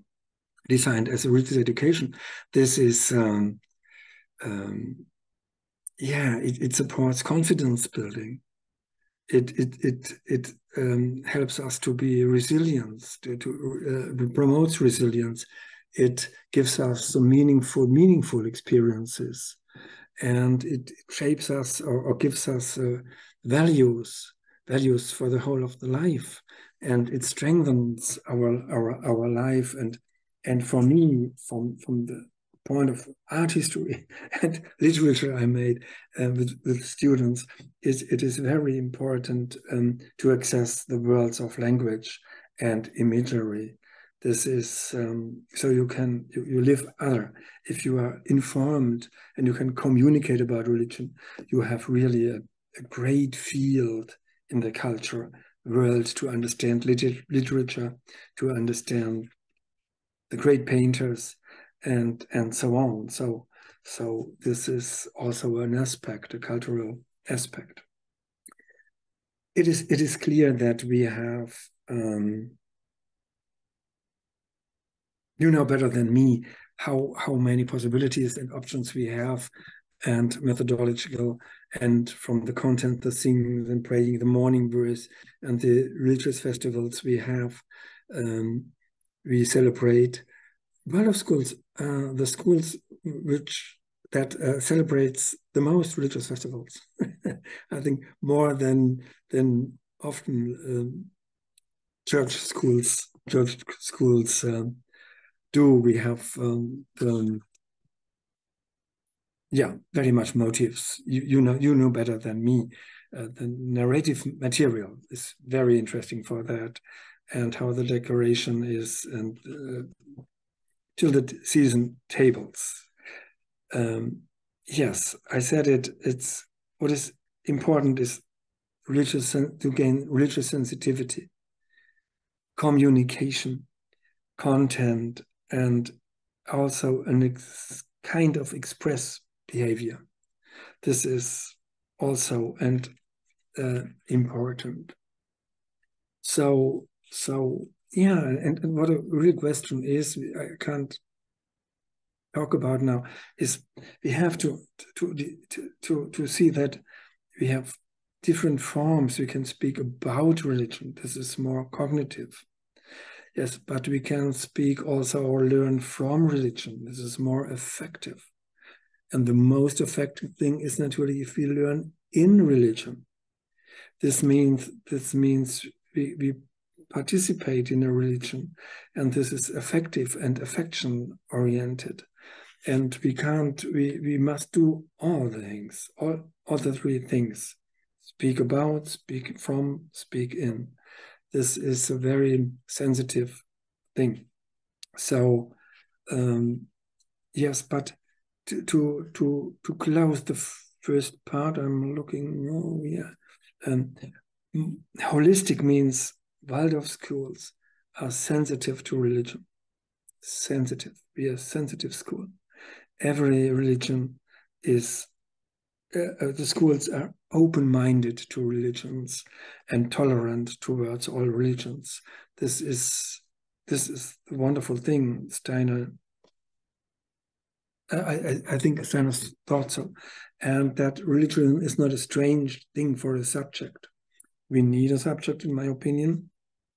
religious education. This is it supports confidence building. It helps us to be resilient, to promotes resilience. It gives us some meaningful experiences, and it shapes us or gives us values for the whole of the life, and it strengthens our life. And for me, from the point of art history and literature I made with students, it is very important to access the worlds of language and imagery. This is so you live other. If you are informed and you can communicate about religion, you have really a great field in the culture world to understand literature, to understand the great painters, and so on. So this is also an aspect, a cultural aspect. It is clear that we have, you know better than me how many possibilities and options we have, and methodological, and from the content, the singing and praying, the morning verse, and the religious festivals we have. We celebrate Waldorf schools, the schools that celebrates the most religious festivals. I think more than often church schools do. We have very much motives. You know better than me. The narrative material is very interesting for that, and how the decoration is, and till the season tables. Yes, I said it. It's what is important is to gain religious sensitivity, communication, content, and also kind of express behavior. This is also important. So yeah, and what a real question is, I can't talk about now, is we have to see that we have different forms we can speak about religion. This is more cognitive. Yes, but we can speak also or learn from religion. This is more effective. And the most effective thing is naturally if we learn in religion. This means we participate in a religion, and this is effective and affection oriented. And we must do all the things, all the three things: speak about, speak from, speak in. This is a very sensitive thing. So yes, but to close the first part, I'm looking. Oh yeah, holistic means Waldorf schools are sensitive to religion. Sensitive. We are a sensitive school. Every religion is. The schools are open-minded to religions and tolerant towards all religions. This is a wonderful thing. Steiner, I think Steiner thought so, and that religion is not a strange thing for a subject. We need a subject, in my opinion.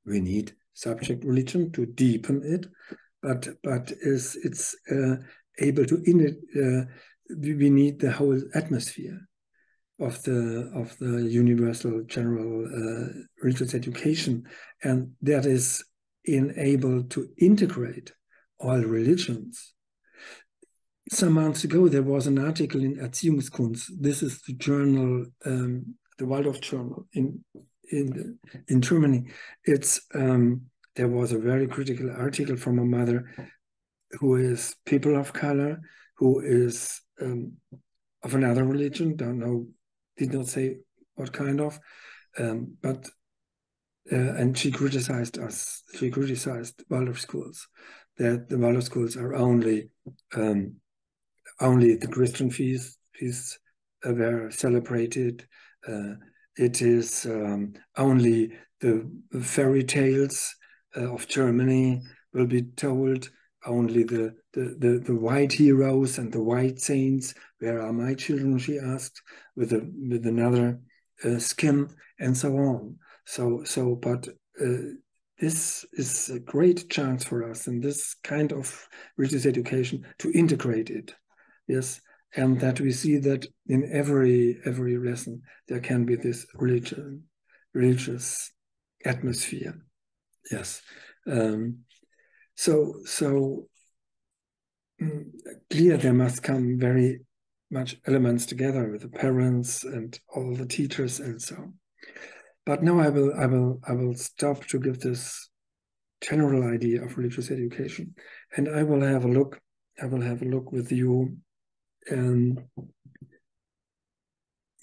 We need subject religion to deepen it, but it's able to we need the whole atmosphere of the universal general religious education, and that is able to integrate all religions. Some months ago, there was an article in Erziehungskunst. This is the journal, the Waldorf journal in Germany. There was a very critical article from a mother who is people of color, who is of another religion, did not say what kind of, but and she criticized us. She criticized Waldorf schools, that the Waldorf schools are only the Christian feasts were celebrated. It is only the fairy tales of Germany will be told. Only the white heroes and the white saints. Where are my children? She asked, with another skin, and so on. But this is a great chance for us in this kind of religious education to integrate it. Yes, and that we see that in every lesson there can be this religious atmosphere. Yes. So clear there must come very much elements together with the parents and all the teachers and so on. But now I will stop to give this general idea of religious education, and I will have a look. I will have a look with you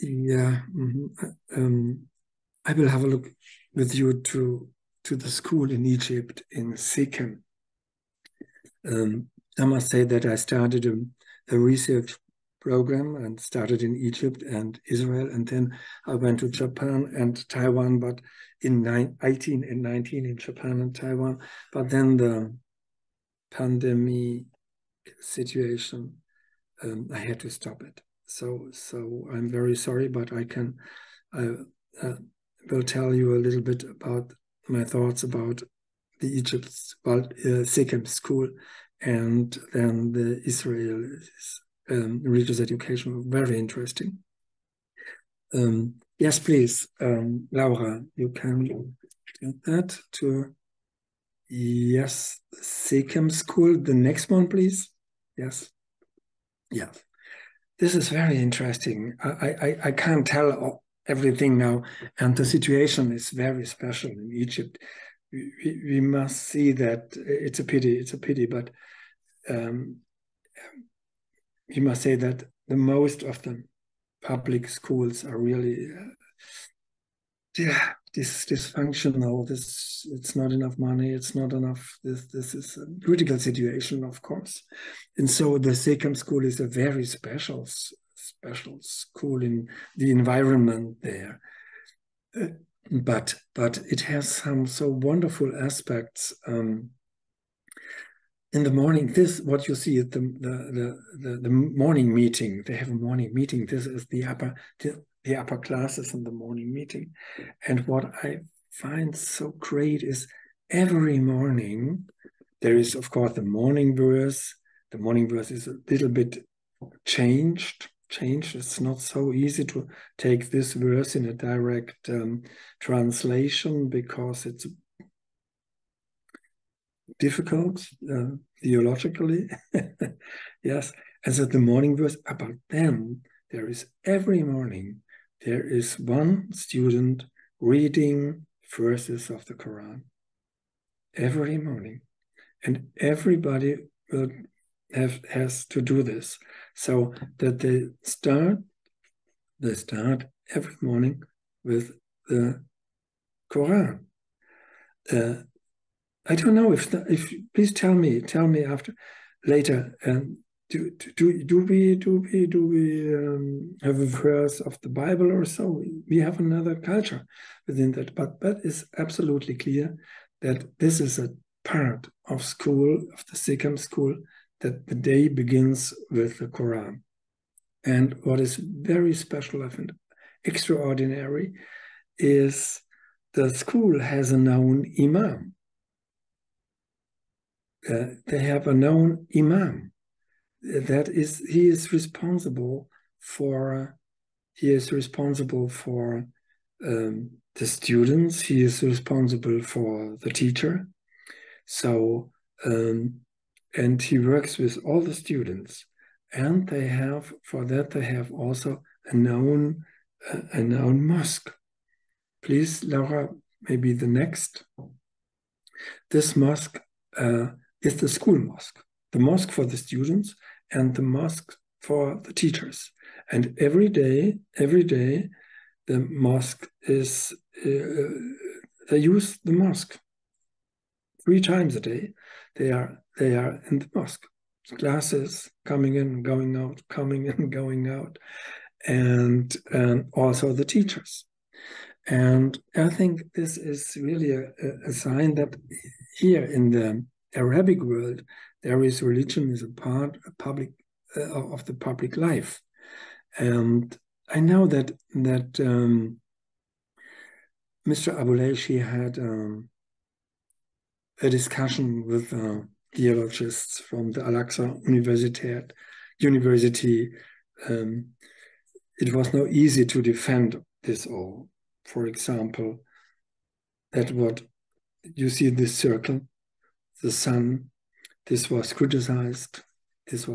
Yeah, I will have a look with you to the school in Egypt in Sikkim. I must say that I started a research program and started in Egypt and Israel, and then I went to Japan and Taiwan, but in 18 and 19 in Japan and Taiwan. But then the pandemic situation, I had to stop it. So I'm very sorry, but I will tell you a little bit about my thoughts about the Egypt's Sikkim school and then the Israel religious education. Very interesting. Yes, please, Laura, you can get that to, yes, Sikkim school. The next one, please. Yes. Yeah. This is very interesting. I can't tell everything now, and the situation is very special in Egypt. We must see that it's a pity, but we must say that the most of the public schools are really dysfunctional. It's not enough money. It's not enough. This is a critical situation, of course, and so the Sikkim school is a very special school in the environment there. But it has some so wonderful aspects. In the morning, what you see at the morning meeting. They have a morning meeting. This is the upper classes in the morning meeting. And what I find so great is every morning there is, of course, the morning verse. The morning verse is a little bit changed. It's not so easy to take this verse in a direct translation because it's difficult theologically. Yes, and so the morning verse, but then there is every morning there is one student reading verses of the Quran every morning, and everybody has to do this, so that they start every morning with the Quran. I don't know if please tell me after later. Do we have a verse of the Bible or so? We have another culture within that, but that is absolutely clear that this is a part of school, of the Sikkim school, that the day begins with the Quran. And what is very special, I think, extraordinary, is the school has a known imam. They have a known imam. He is responsible for the students. He is responsible for the teacher. So and he works with all the students, and they have also a known mosque. Please, Laura, maybe the next. This mosque is the school mosque, the mosque for the students and the mosque for the teachers. And every day, the mosque is, they use the mosque 3 times a day. They are in the mosque. Classes coming in, going out, coming in, going out, and also the teachers. And I think this is really a sign that here in the Arabic world, there is religion is a part of the public life. And I know that Mr. Abouleishi had a discussion with theologists from the Al-Aqsa University. It was not easy to defend this all. For example, that what you see this circle, the sun, this was criticized. Is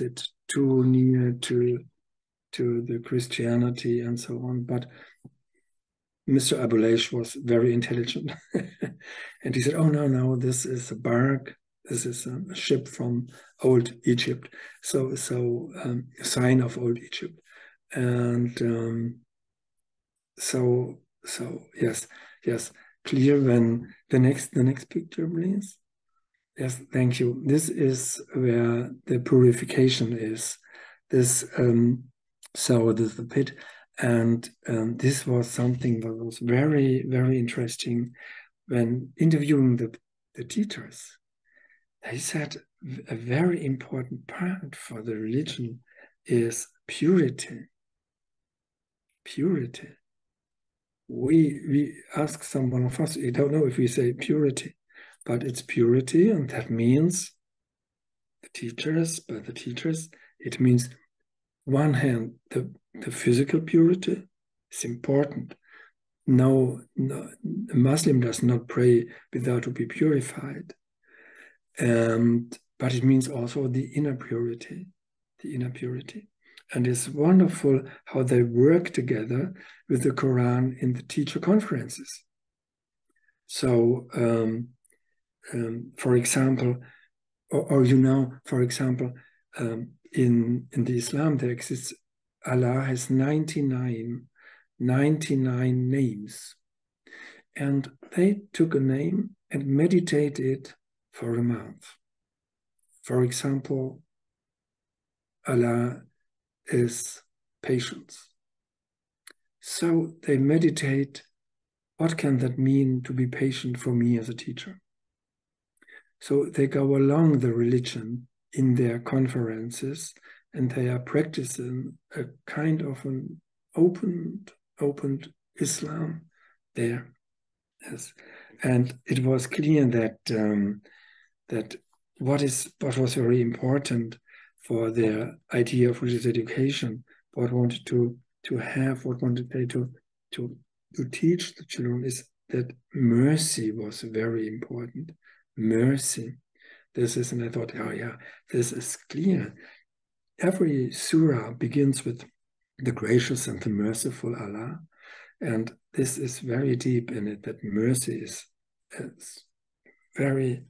it too near to the Christianity and so on? But Mr. Abouleish was very intelligent. And he said, oh, no, this is a bark. This is a ship from old Egypt. So a sign of old Egypt. And so yes, clear. When the next picture, please. Yes, thank you. This is where the purification is. This so this is the pit, and this was something that was very, very interesting when interviewing the teachers. They said a very important part for the religion is purity. Purity. We ask someone of us, I don't know if we say purity, but it's purity, and that means the teachers, it means one hand, the physical purity is important. No, a Muslim does not pray without to be purified. But it means also the inner purity. And it's wonderful how they work together with the Quran in the teacher conferences. So, for example, for example, in the Islam there exists, Allah has 99 names. And they took a name and meditated for a month. For example, Allah is patience. So they meditate, what can that mean to be patient for me as a teacher? So they go along the religion in their conferences, and they are practicing a kind of an opened Islam there. Yes. And it was clear that what was very important for their idea of religious education, what wanted they to teach the children, is that mercy was very important. Mercy. And I thought, oh yeah, this is clear. Every surah begins with the gracious and the merciful Allah. And this is very deep in it, that mercy is very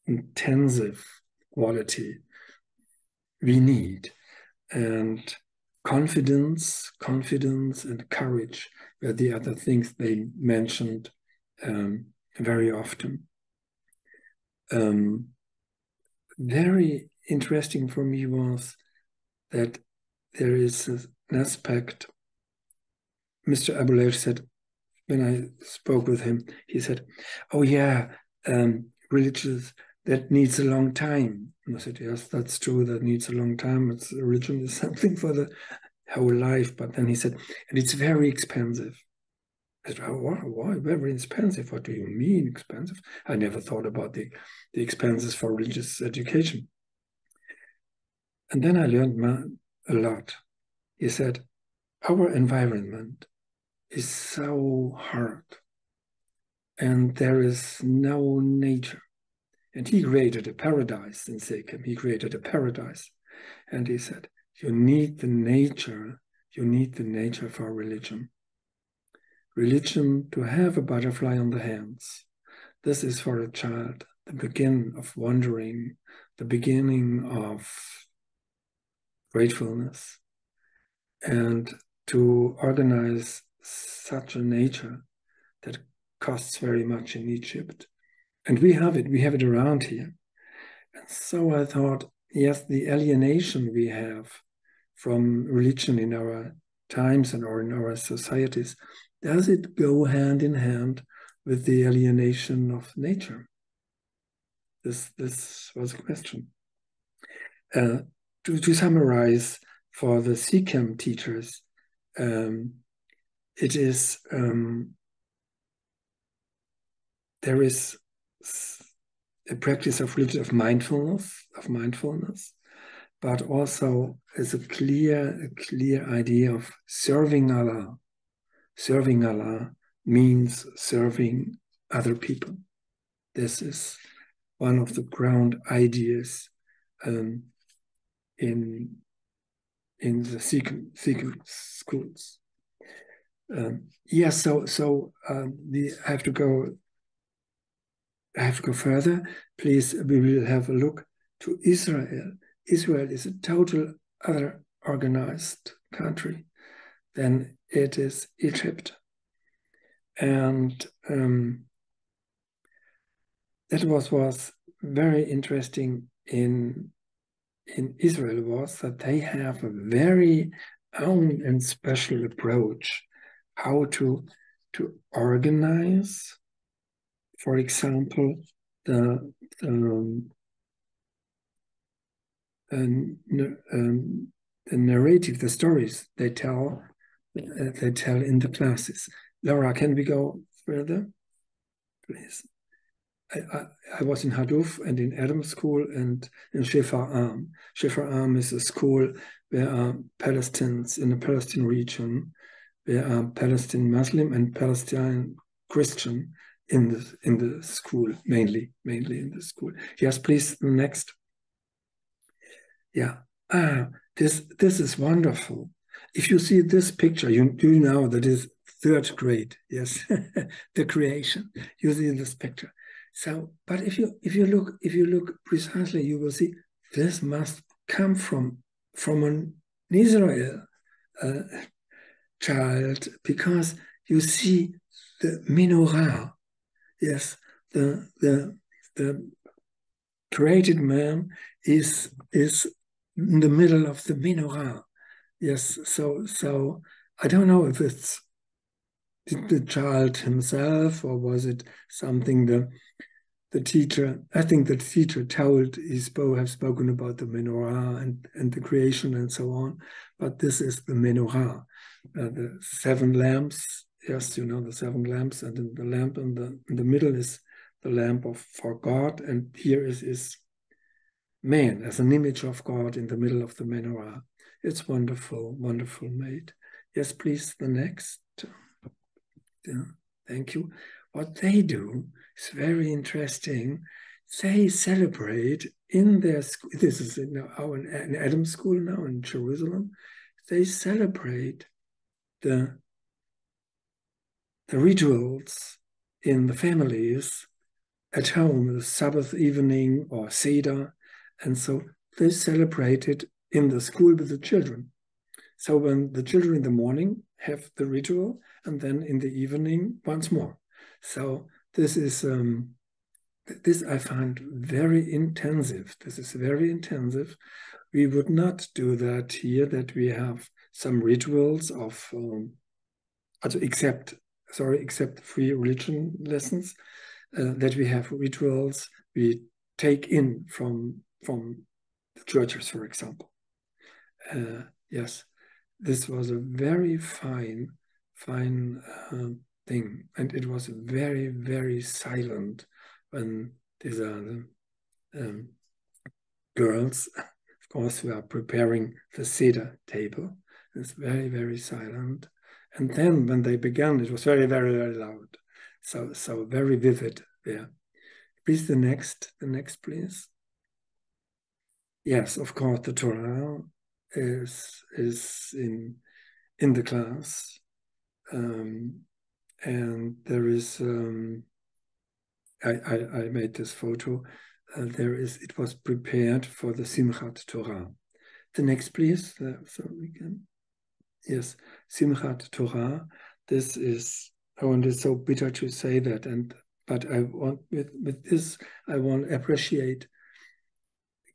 intensive quality we need. And confidence and courage were the other things they mentioned very often. Very interesting for me was that there is an aspect. Mr. Abulay said, when I spoke with him, he said, oh yeah, religious, that needs a long time. And I said, yes, that's true, that needs a long time. Religion is something for the whole life. But then he said, and it's very expensive. I said, oh, why very expensive? What do you mean expensive? I never thought about the expenses for religious education. And then I learned a lot. He said, our environment is so hard, and there is no nature. And he created a paradise in Sikkim. He created a paradise. And he said, you need the nature. You need the nature for religion. Religion, to have a butterfly on the hands. This is for a child, the beginning of wandering, the beginning of gratefulness. And to organize such a nature that costs very much in Egypt. And we have it around here. And so I thought, yes, the alienation we have from religion in our times or in our societies, does it go hand in hand with the alienation of nature? This was a question. To summarize, for the Sikkim teachers, it is there is a practice of religion of mindfulness, but also is a clear idea of serving Allah. Serving Allah means serving other people. This is one of the ground ideas in the Sikkim schools. Yes, so I have to go further. Please, we will have a look to Israel. Israel is a total other organized country, then it is Egypt. And that was very interesting in Israel, was that they have a very own and special approach how to organize, for example, the narrative, the stories they tell in the classes. Laura, can we go further, please? I was in Haduf and in Adams School and in Shefar'am. Shefar'am is a school where are Palestinians in the Palestine region, where are Palestinian Muslim and Palestinian Christian in the school, mainly in the school. Yes, please, the next. Yeah, this is wonderful. If you see this picture, you know that is third grade. Yes, the creation. You see this picture. So, but if you look precisely, you will see this must come from an Israel child, because you see the menorah. Yes, the created man is in the middle of the menorah. Yes, so I don't know if it's the child himself or was it something the teacher. I think the teacher told have spoken about the menorah and the creation and so on, but this is the menorah, the 7 lamps. Yes, you know, the 7 lamps, and the lamp in the middle is the lamp for God, and here is man as an image of God in the middle of the menorah. It's wonderful, wonderful made. Yes, please, the next. Yeah, thank you. What they do is very interesting. They celebrate in their school. This is in Adams School now in Jerusalem. They celebrate the rituals in the families at home, the Sabbath evening or Seder. And so they celebrate it in the school with the children. So when the children in the morning have the ritual, and then in the evening once more. So this is this I find very intensive. This is very intensive. We would not do that here, that we have some rituals of except free religion lessons, that we have rituals we take in from the churches, for example. Yes, this was a very fine thing, and it was very, very silent when these are the girls, of course, who are preparing the Seder table. It's very, very silent. And then when they began, it was very, very, very loud. So very vivid there. Please, the next, please. Yes, of course, the Torah is in the class. And there is, I made this photo. It was prepared for the Simchat Torah. The next, please, so we can. Yes, Simchat Torah. This is, and it's so bitter to say that, but I want with this, I want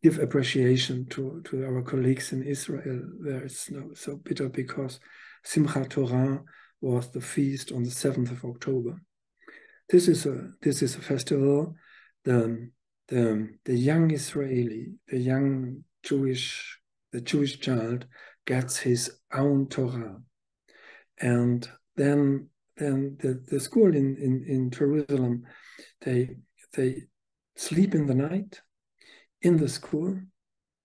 give appreciation to our colleagues in Israel. There is so bitter, because Simchat Torah was the feast on the 7th of October. This is a festival. The young Israeli, the Jewish child gets his own Torah, and then the school in Jerusalem, they sleep in the night in the school.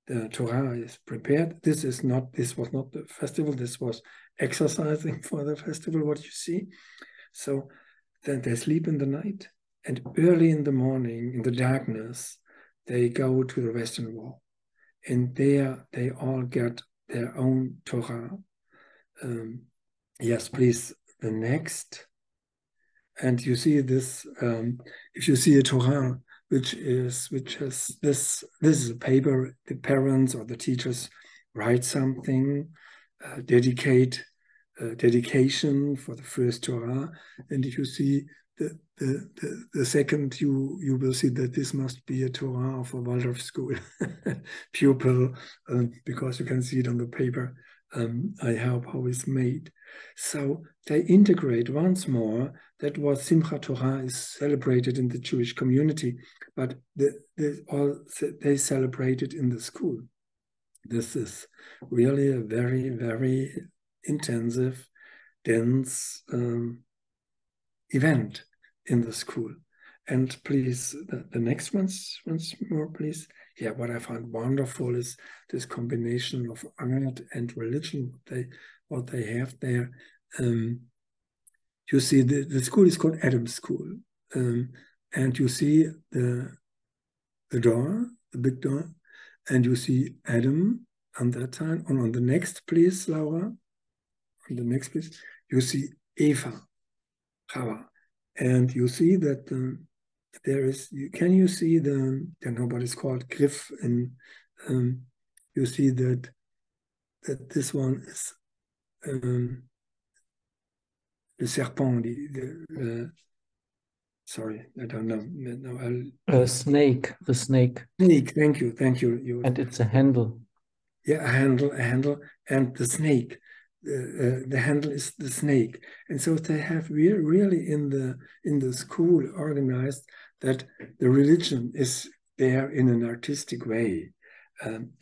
The Torah is prepared. This was not the festival. This was exercising for the festival, what you see. So then they sleep in the night, and early in the morning, in the darkness, they go to the Western Wall, and there they all get their own Torah. Yes, please, the next. And you see this, if you see a Torah, which has this is a paper the parents or the teachers write something, dedication for the first Torah. And if you see the second, you will see that this must be a Torah of a Waldorf school pupil, because you can see it on the paper. I hope how it's made. So they integrate once more that what Simchat Torah is celebrated in the Jewish community, but they celebrate it in the school. This is really a very, very intensive, dense event in the school. And please, the next once more, please. Yeah, what I found wonderful is this combination of art and religion, what they have there. You see, the school is called Adam's School. And you see the door, the big door, and you see Adam on that time. And on the next, please, Laura, on the next, please, you see Eva, Chava. And you see that there is, can you see the, I don't know what it's called, Griff, and you see that this one is the serpent, sorry, I don't know. No, snake, the snake. Snake, thank you. And it's a handle. Yeah, a handle, and the snake. The handle is the snake, and so they have really in the school organized that the religion is there in an artistic way, And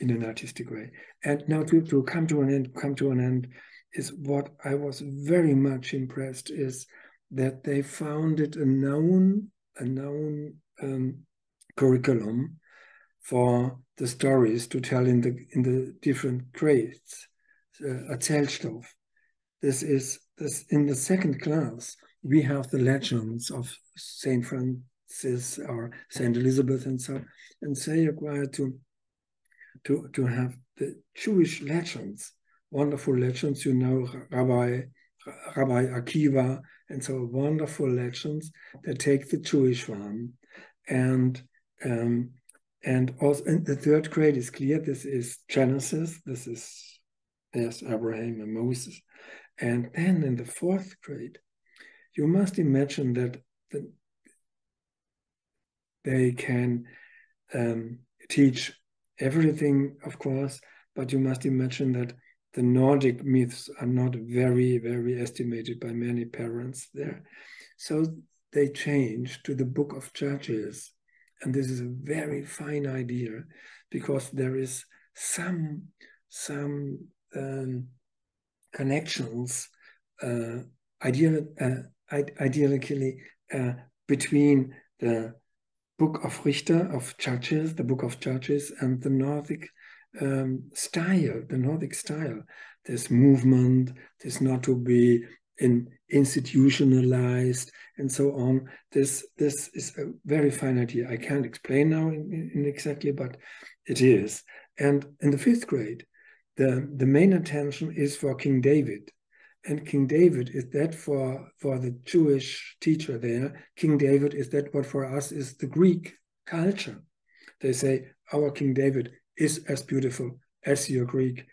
now to come to an end, is what I was very much impressed is that they founded a known curriculum for the stories to tell in the different grades. Erzählstoff. This in the second class. We have the legends of Saint Francis or Saint Elizabeth and so, and they require to have the Jewish legends, wonderful legends. You know, Rabbi Akiva, and so wonderful legends that take the Jewish one, and also in the third grade is clear. This is Genesis. This is. There's Abraham and Moses. And then in the fourth grade, you must imagine that they can teach everything, of course, but you must imagine that the Nordic myths are not very, very estimated by many parents there. So they change to the Book of Judges. And this is a very fine idea, because there is some connections ideally between the Book of Richter, of Judges, the Book of Judges, and the Nordic style. This movement, this not to be institutionalized, and so on. This is a very fine idea. I can't explain now in exactly, but it is. And in the fifth grade, the main attention is for King David. And King David is that for the Jewish teacher there. King David is that what for us is the Greek culture. They say our King David is as beautiful as your Greek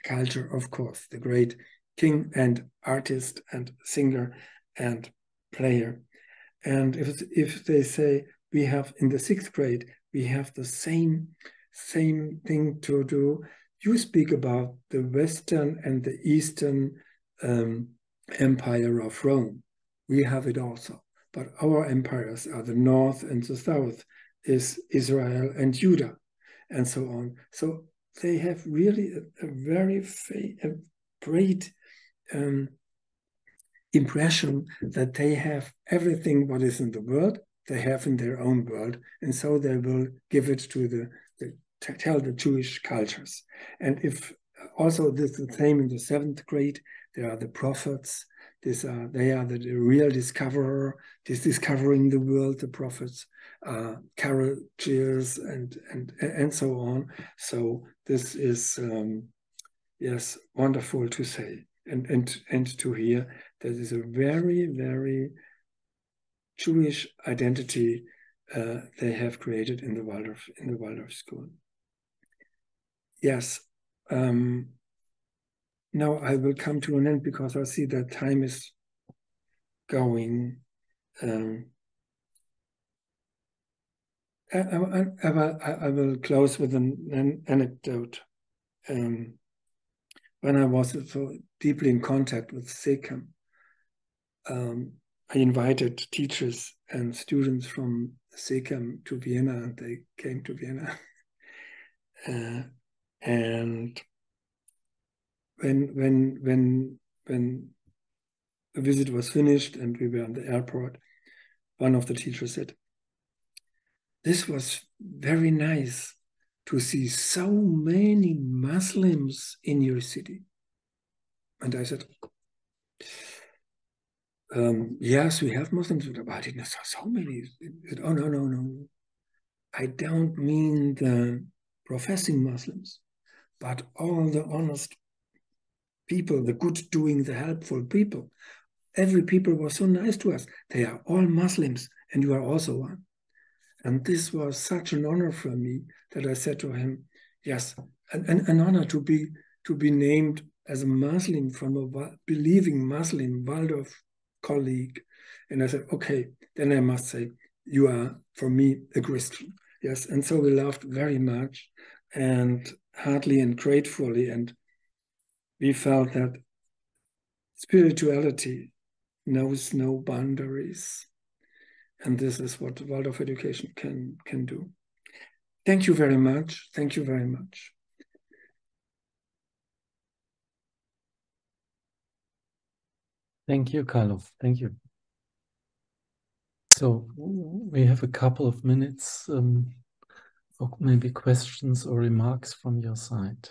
culture, of course, the great king and artist and singer and player. And if they say we have in the sixth grade, we have the same thing to do. You speak about the Western and the Eastern Empire of Rome. We have it also, but our empires are the North and the South, is Israel and Judah, and so on. So they have really a very great impression that they have everything what is in the world, they have in their own world, and so they will give it to tell the Jewish cultures. And if also this is the same in the seventh grade, there are the prophets. They are the real discoverer, discovering the world. The prophets, courageous and so on. So this is yes, wonderful to say and to hear. That is a very, very Jewish identity they have created in the Waldorf school. yes. Now I will come to an end because I see that time is going. I will close with an anecdote. When I was so deeply in contact with SECAM, I invited teachers and students from SECAM to Vienna, and they came to Vienna. And when the visit was finished and we were on the airport, one of the teachers said, "This was very nice to see so many Muslims in your city." And I said, yes, we have Muslims, but I didn't saw so many. Said, oh, no. I don't mean the professing Muslims, but all the honest people, the good doing, the helpful people. Every people was so nice to us. They are all Muslims, and you are also one. And this was such an honor for me that I said to him, yes, an honor to be named as a Muslim from a believing Muslim Waldorf colleague. And I said, okay, then I must say, you are, for me, a Christian. Yes, and so we laughed very much and heartily and gratefully, and we felt that spirituality knows no boundaries. And this is what Waldorf education can do. Thank you very much. Thank you very much. Thank you, Carlo. Thank you. So we have a couple of minutes for maybe questions or remarks from your side.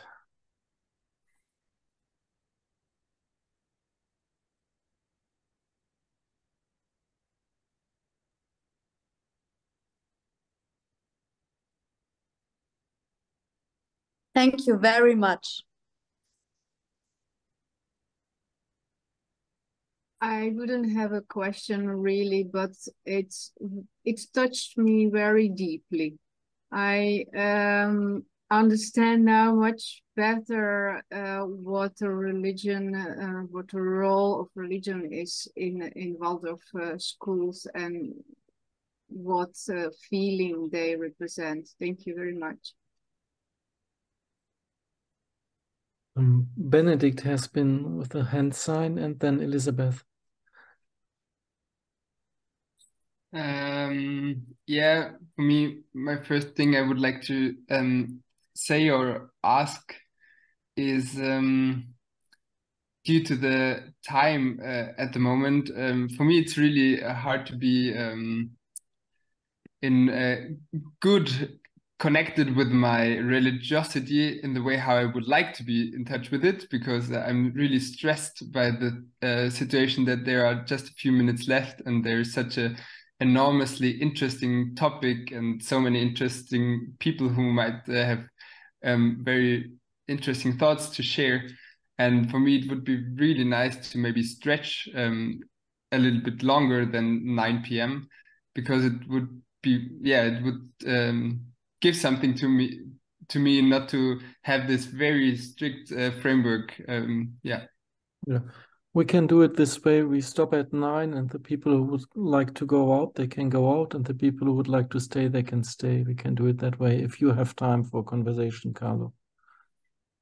Thank you very much. I wouldn't have a question really, but it's touched me very deeply. I understand now much better what a religion, what the role of religion is in Waldorf schools and what feeling they represent. Thank you very much. Benedict has been with a hand sign, and then Elizabeth. Yeah, for me, my first thing I would like to say or ask is due to the time at the moment, for me it's really hard to be in good connected with my religiosity in the way how I would like to be in touch with it, because I'm really stressed by the situation that there are just a few minutes left and there's such a enormously interesting topic and so many interesting people who might have very interesting thoughts to share. And for me, it would be really nice to maybe stretch a little bit longer than 9 p.m. because it would be, yeah, it would give something to me not to have this very strict framework. Yeah. We can do it this way. We stop at 9, and the people who would like to go out, they can go out, and the people who would like to stay, they can stay. We can do it that way if you have time for conversation, Carlo.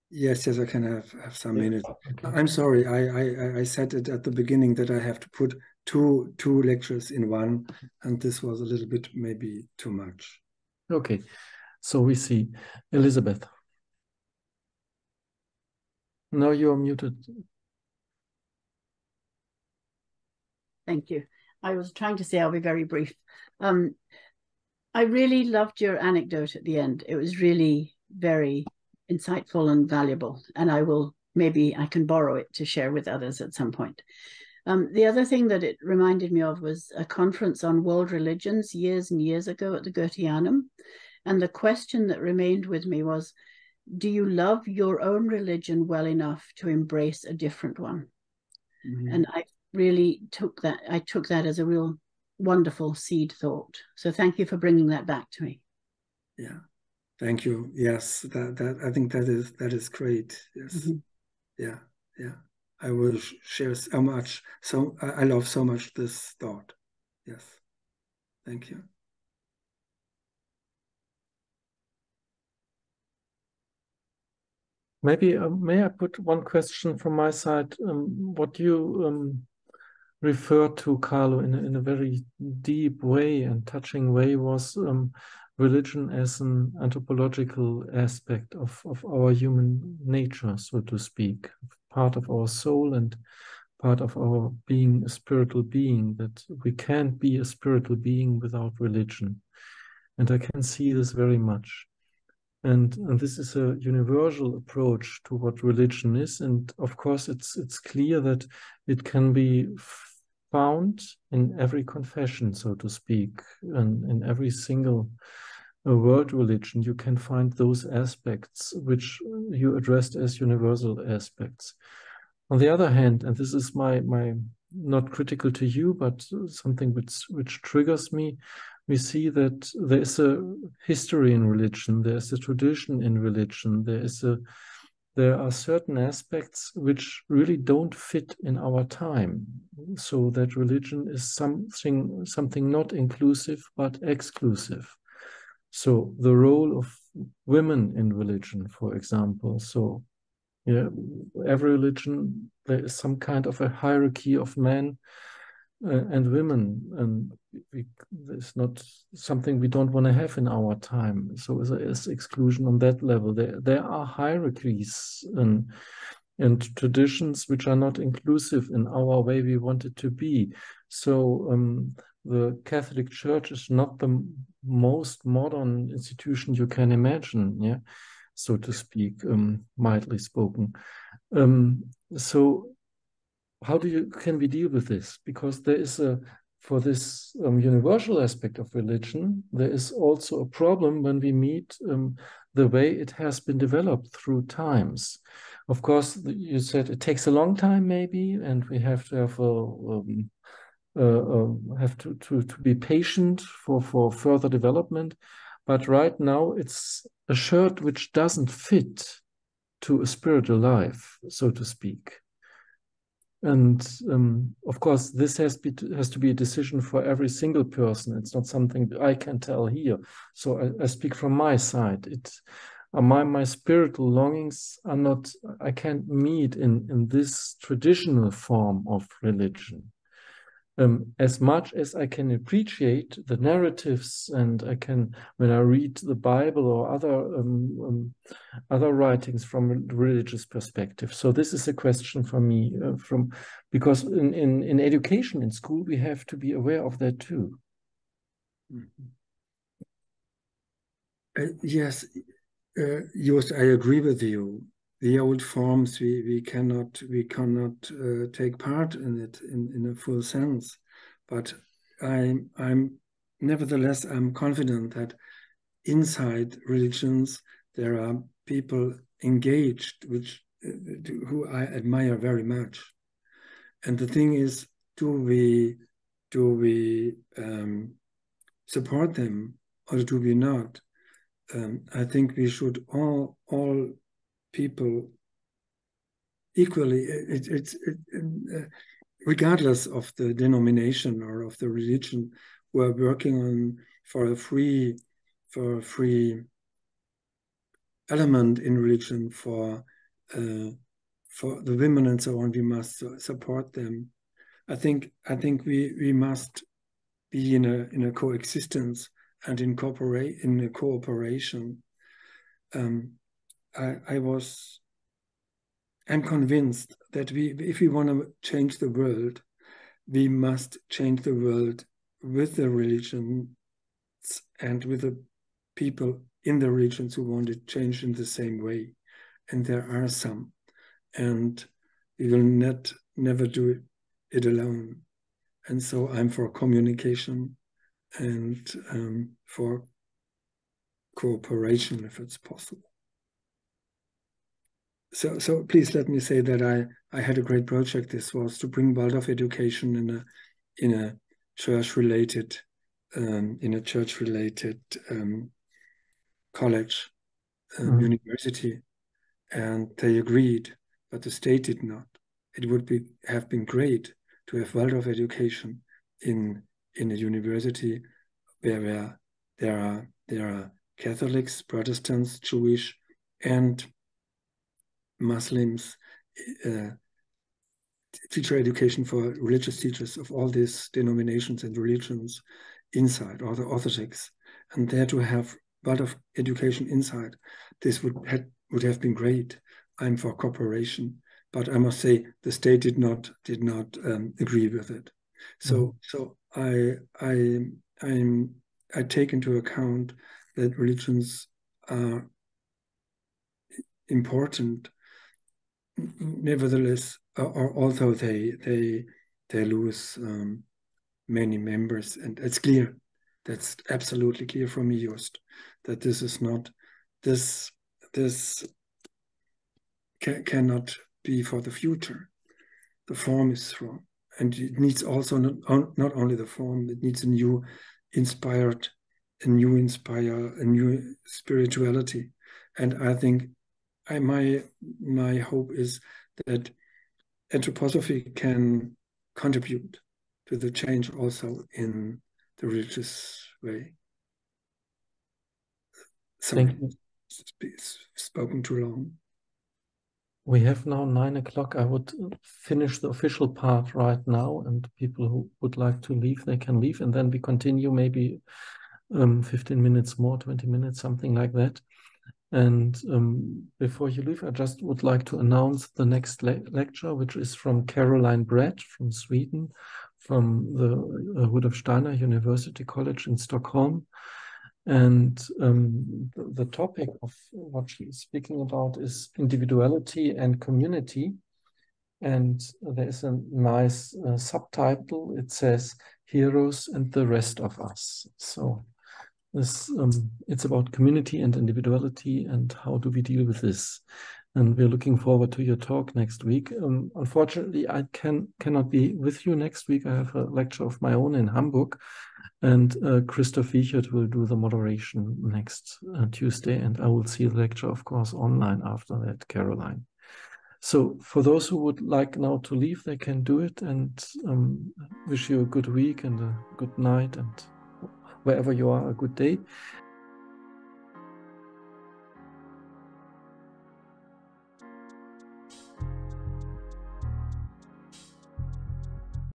Yes, I can have some minutes. Okay. I'm sorry, I said it at the beginning that I have to put two lectures in one, and this was a little bit maybe too much. Okay, so we see Elizabeth. Now you are muted. Thank you. I was trying to say I'll be very brief. I really loved your anecdote at the end. It was really very insightful and valuable, and maybe I can borrow it to share with others at some point. The other thing that it reminded me of was a conference on world religions years and years ago at the Goetheanum. And the question that remained with me was, do you love your own religion well enough to embrace a different one? Mm-hmm. And I really took that as a real wonderful seed thought. So thank you for bringing that back to me. Yeah. Thank you. Yes, that I think that is great. Yes. Mm-hmm. Yeah. I will share so much. So I love so much this thought. Yes. Thank you. Maybe may I put one question from my side? What you referred to, Carlo, in a very deep way and touching way was religion as an anthropological aspect of our human nature, so to speak, part of our soul and part of our being a spiritual being, that we can't be a spiritual being without religion. And I can see this very much. And this is a universal approach to what religion is. And of course, it's clear that it can be found in every confession, so to speak, and in every single world religion. You can find those aspects which you addressed as universal aspects. On the other hand, and this is my not critical to you, but something which triggers me, we see that there is a history in religion, there is a tradition in religion, there are certain aspects which really don't fit in our time. So that religion is something not inclusive but exclusive. So the role of women in religion, for example. So yeah, every religion, there is some kind of a hierarchy of men and women, and it's not something we don't want to have in our time. So there is exclusion on that level. There are hierarchies and traditions which are not inclusive in our way we want it to be. So the Catholic Church is not the most modern institution you can imagine, yeah, so to speak, mildly spoken. So how can we deal with this? Because there is for this universal aspect of religion, there is also a problem when we meet the way it has been developed through times. Of course, you said it takes a long time maybe, and we have to have to be patient for further development. But right now, it's a shirt which doesn't fit to a spiritual life, so to speak. And of course, this has to be a decision for every single person. It's not something I can tell here. So I speak from my side. My spiritual longings are not, I can't meet in this traditional form of religion. As much as I can appreciate the narratives, and I can, when I read the Bible or other writings from a religious perspective. So this is a question for me, because in education, in school, we have to be aware of that too. Yes, Joost, I agree with you. The old forms we cannot take part in it in a full sense, but I'm nevertheless I'm confident that inside religions there are people engaged who I admire very much, and the thing is, do we support them or do we not? I think we should all people equally, regardless of the denomination or of the religion, who are working on for a free element in religion for the women and so on. We must support them. I think we must be in a coexistence and in a cooperation. I'm convinced that if we want to change the world, we must change the world with the religions and with the people in the religions who want it changed in the same way. And there are some. And we will never do it alone. And so I'm for communication and for cooperation if it's possible. So please let me say that I had a great project. This was to bring Waldorf education in a church related college, university, and they agreed, but the state did not. It would have been great to have Waldorf education in a university where there are Catholics, Protestants, Jewish, and Muslims, teacher education for religious teachers of all these denominations and religions inside, or the Orthodox, and there to have Waldorf education inside. This would have been great. I'm for cooperation, but I must say the state did not agree with it. So I take into account that religions are important, nevertheless, or although they lose many members, and it's clear, that's absolutely clear for me, Just, that this is not this cannot be for the future. The form is wrong, and it needs also not only the form, it needs a new spirituality. And I think my hope is that anthroposophy can contribute to the change also in the religious way. Sorry, spoken too long. We have now 9 o'clock. I would finish the official part right now, and people who would like to leave, they can leave, and then we continue maybe 15 minutes more, 20 minutes, something like that. And before you leave, I just would like to announce the next lecture, which is from Caroline Brett from Sweden, from the Rudolf Steiner University College in Stockholm. And the topic of what she is speaking about is individuality and community. And there is a nice subtitle. It says, Heroes and the Rest of Us. So this, it's about community and individuality and how do we deal with this. And we're looking forward to your talk next week. Unfortunately, I cannot be with you next week. I have a lecture of my own in Hamburg. And Christoph Wiechert will do the moderation next Tuesday. And I will see the lecture, of course, online after that, Caroline. So for those who would like now to leave, they can do it. And wish you a good week and a good night. And wherever you are, a good day.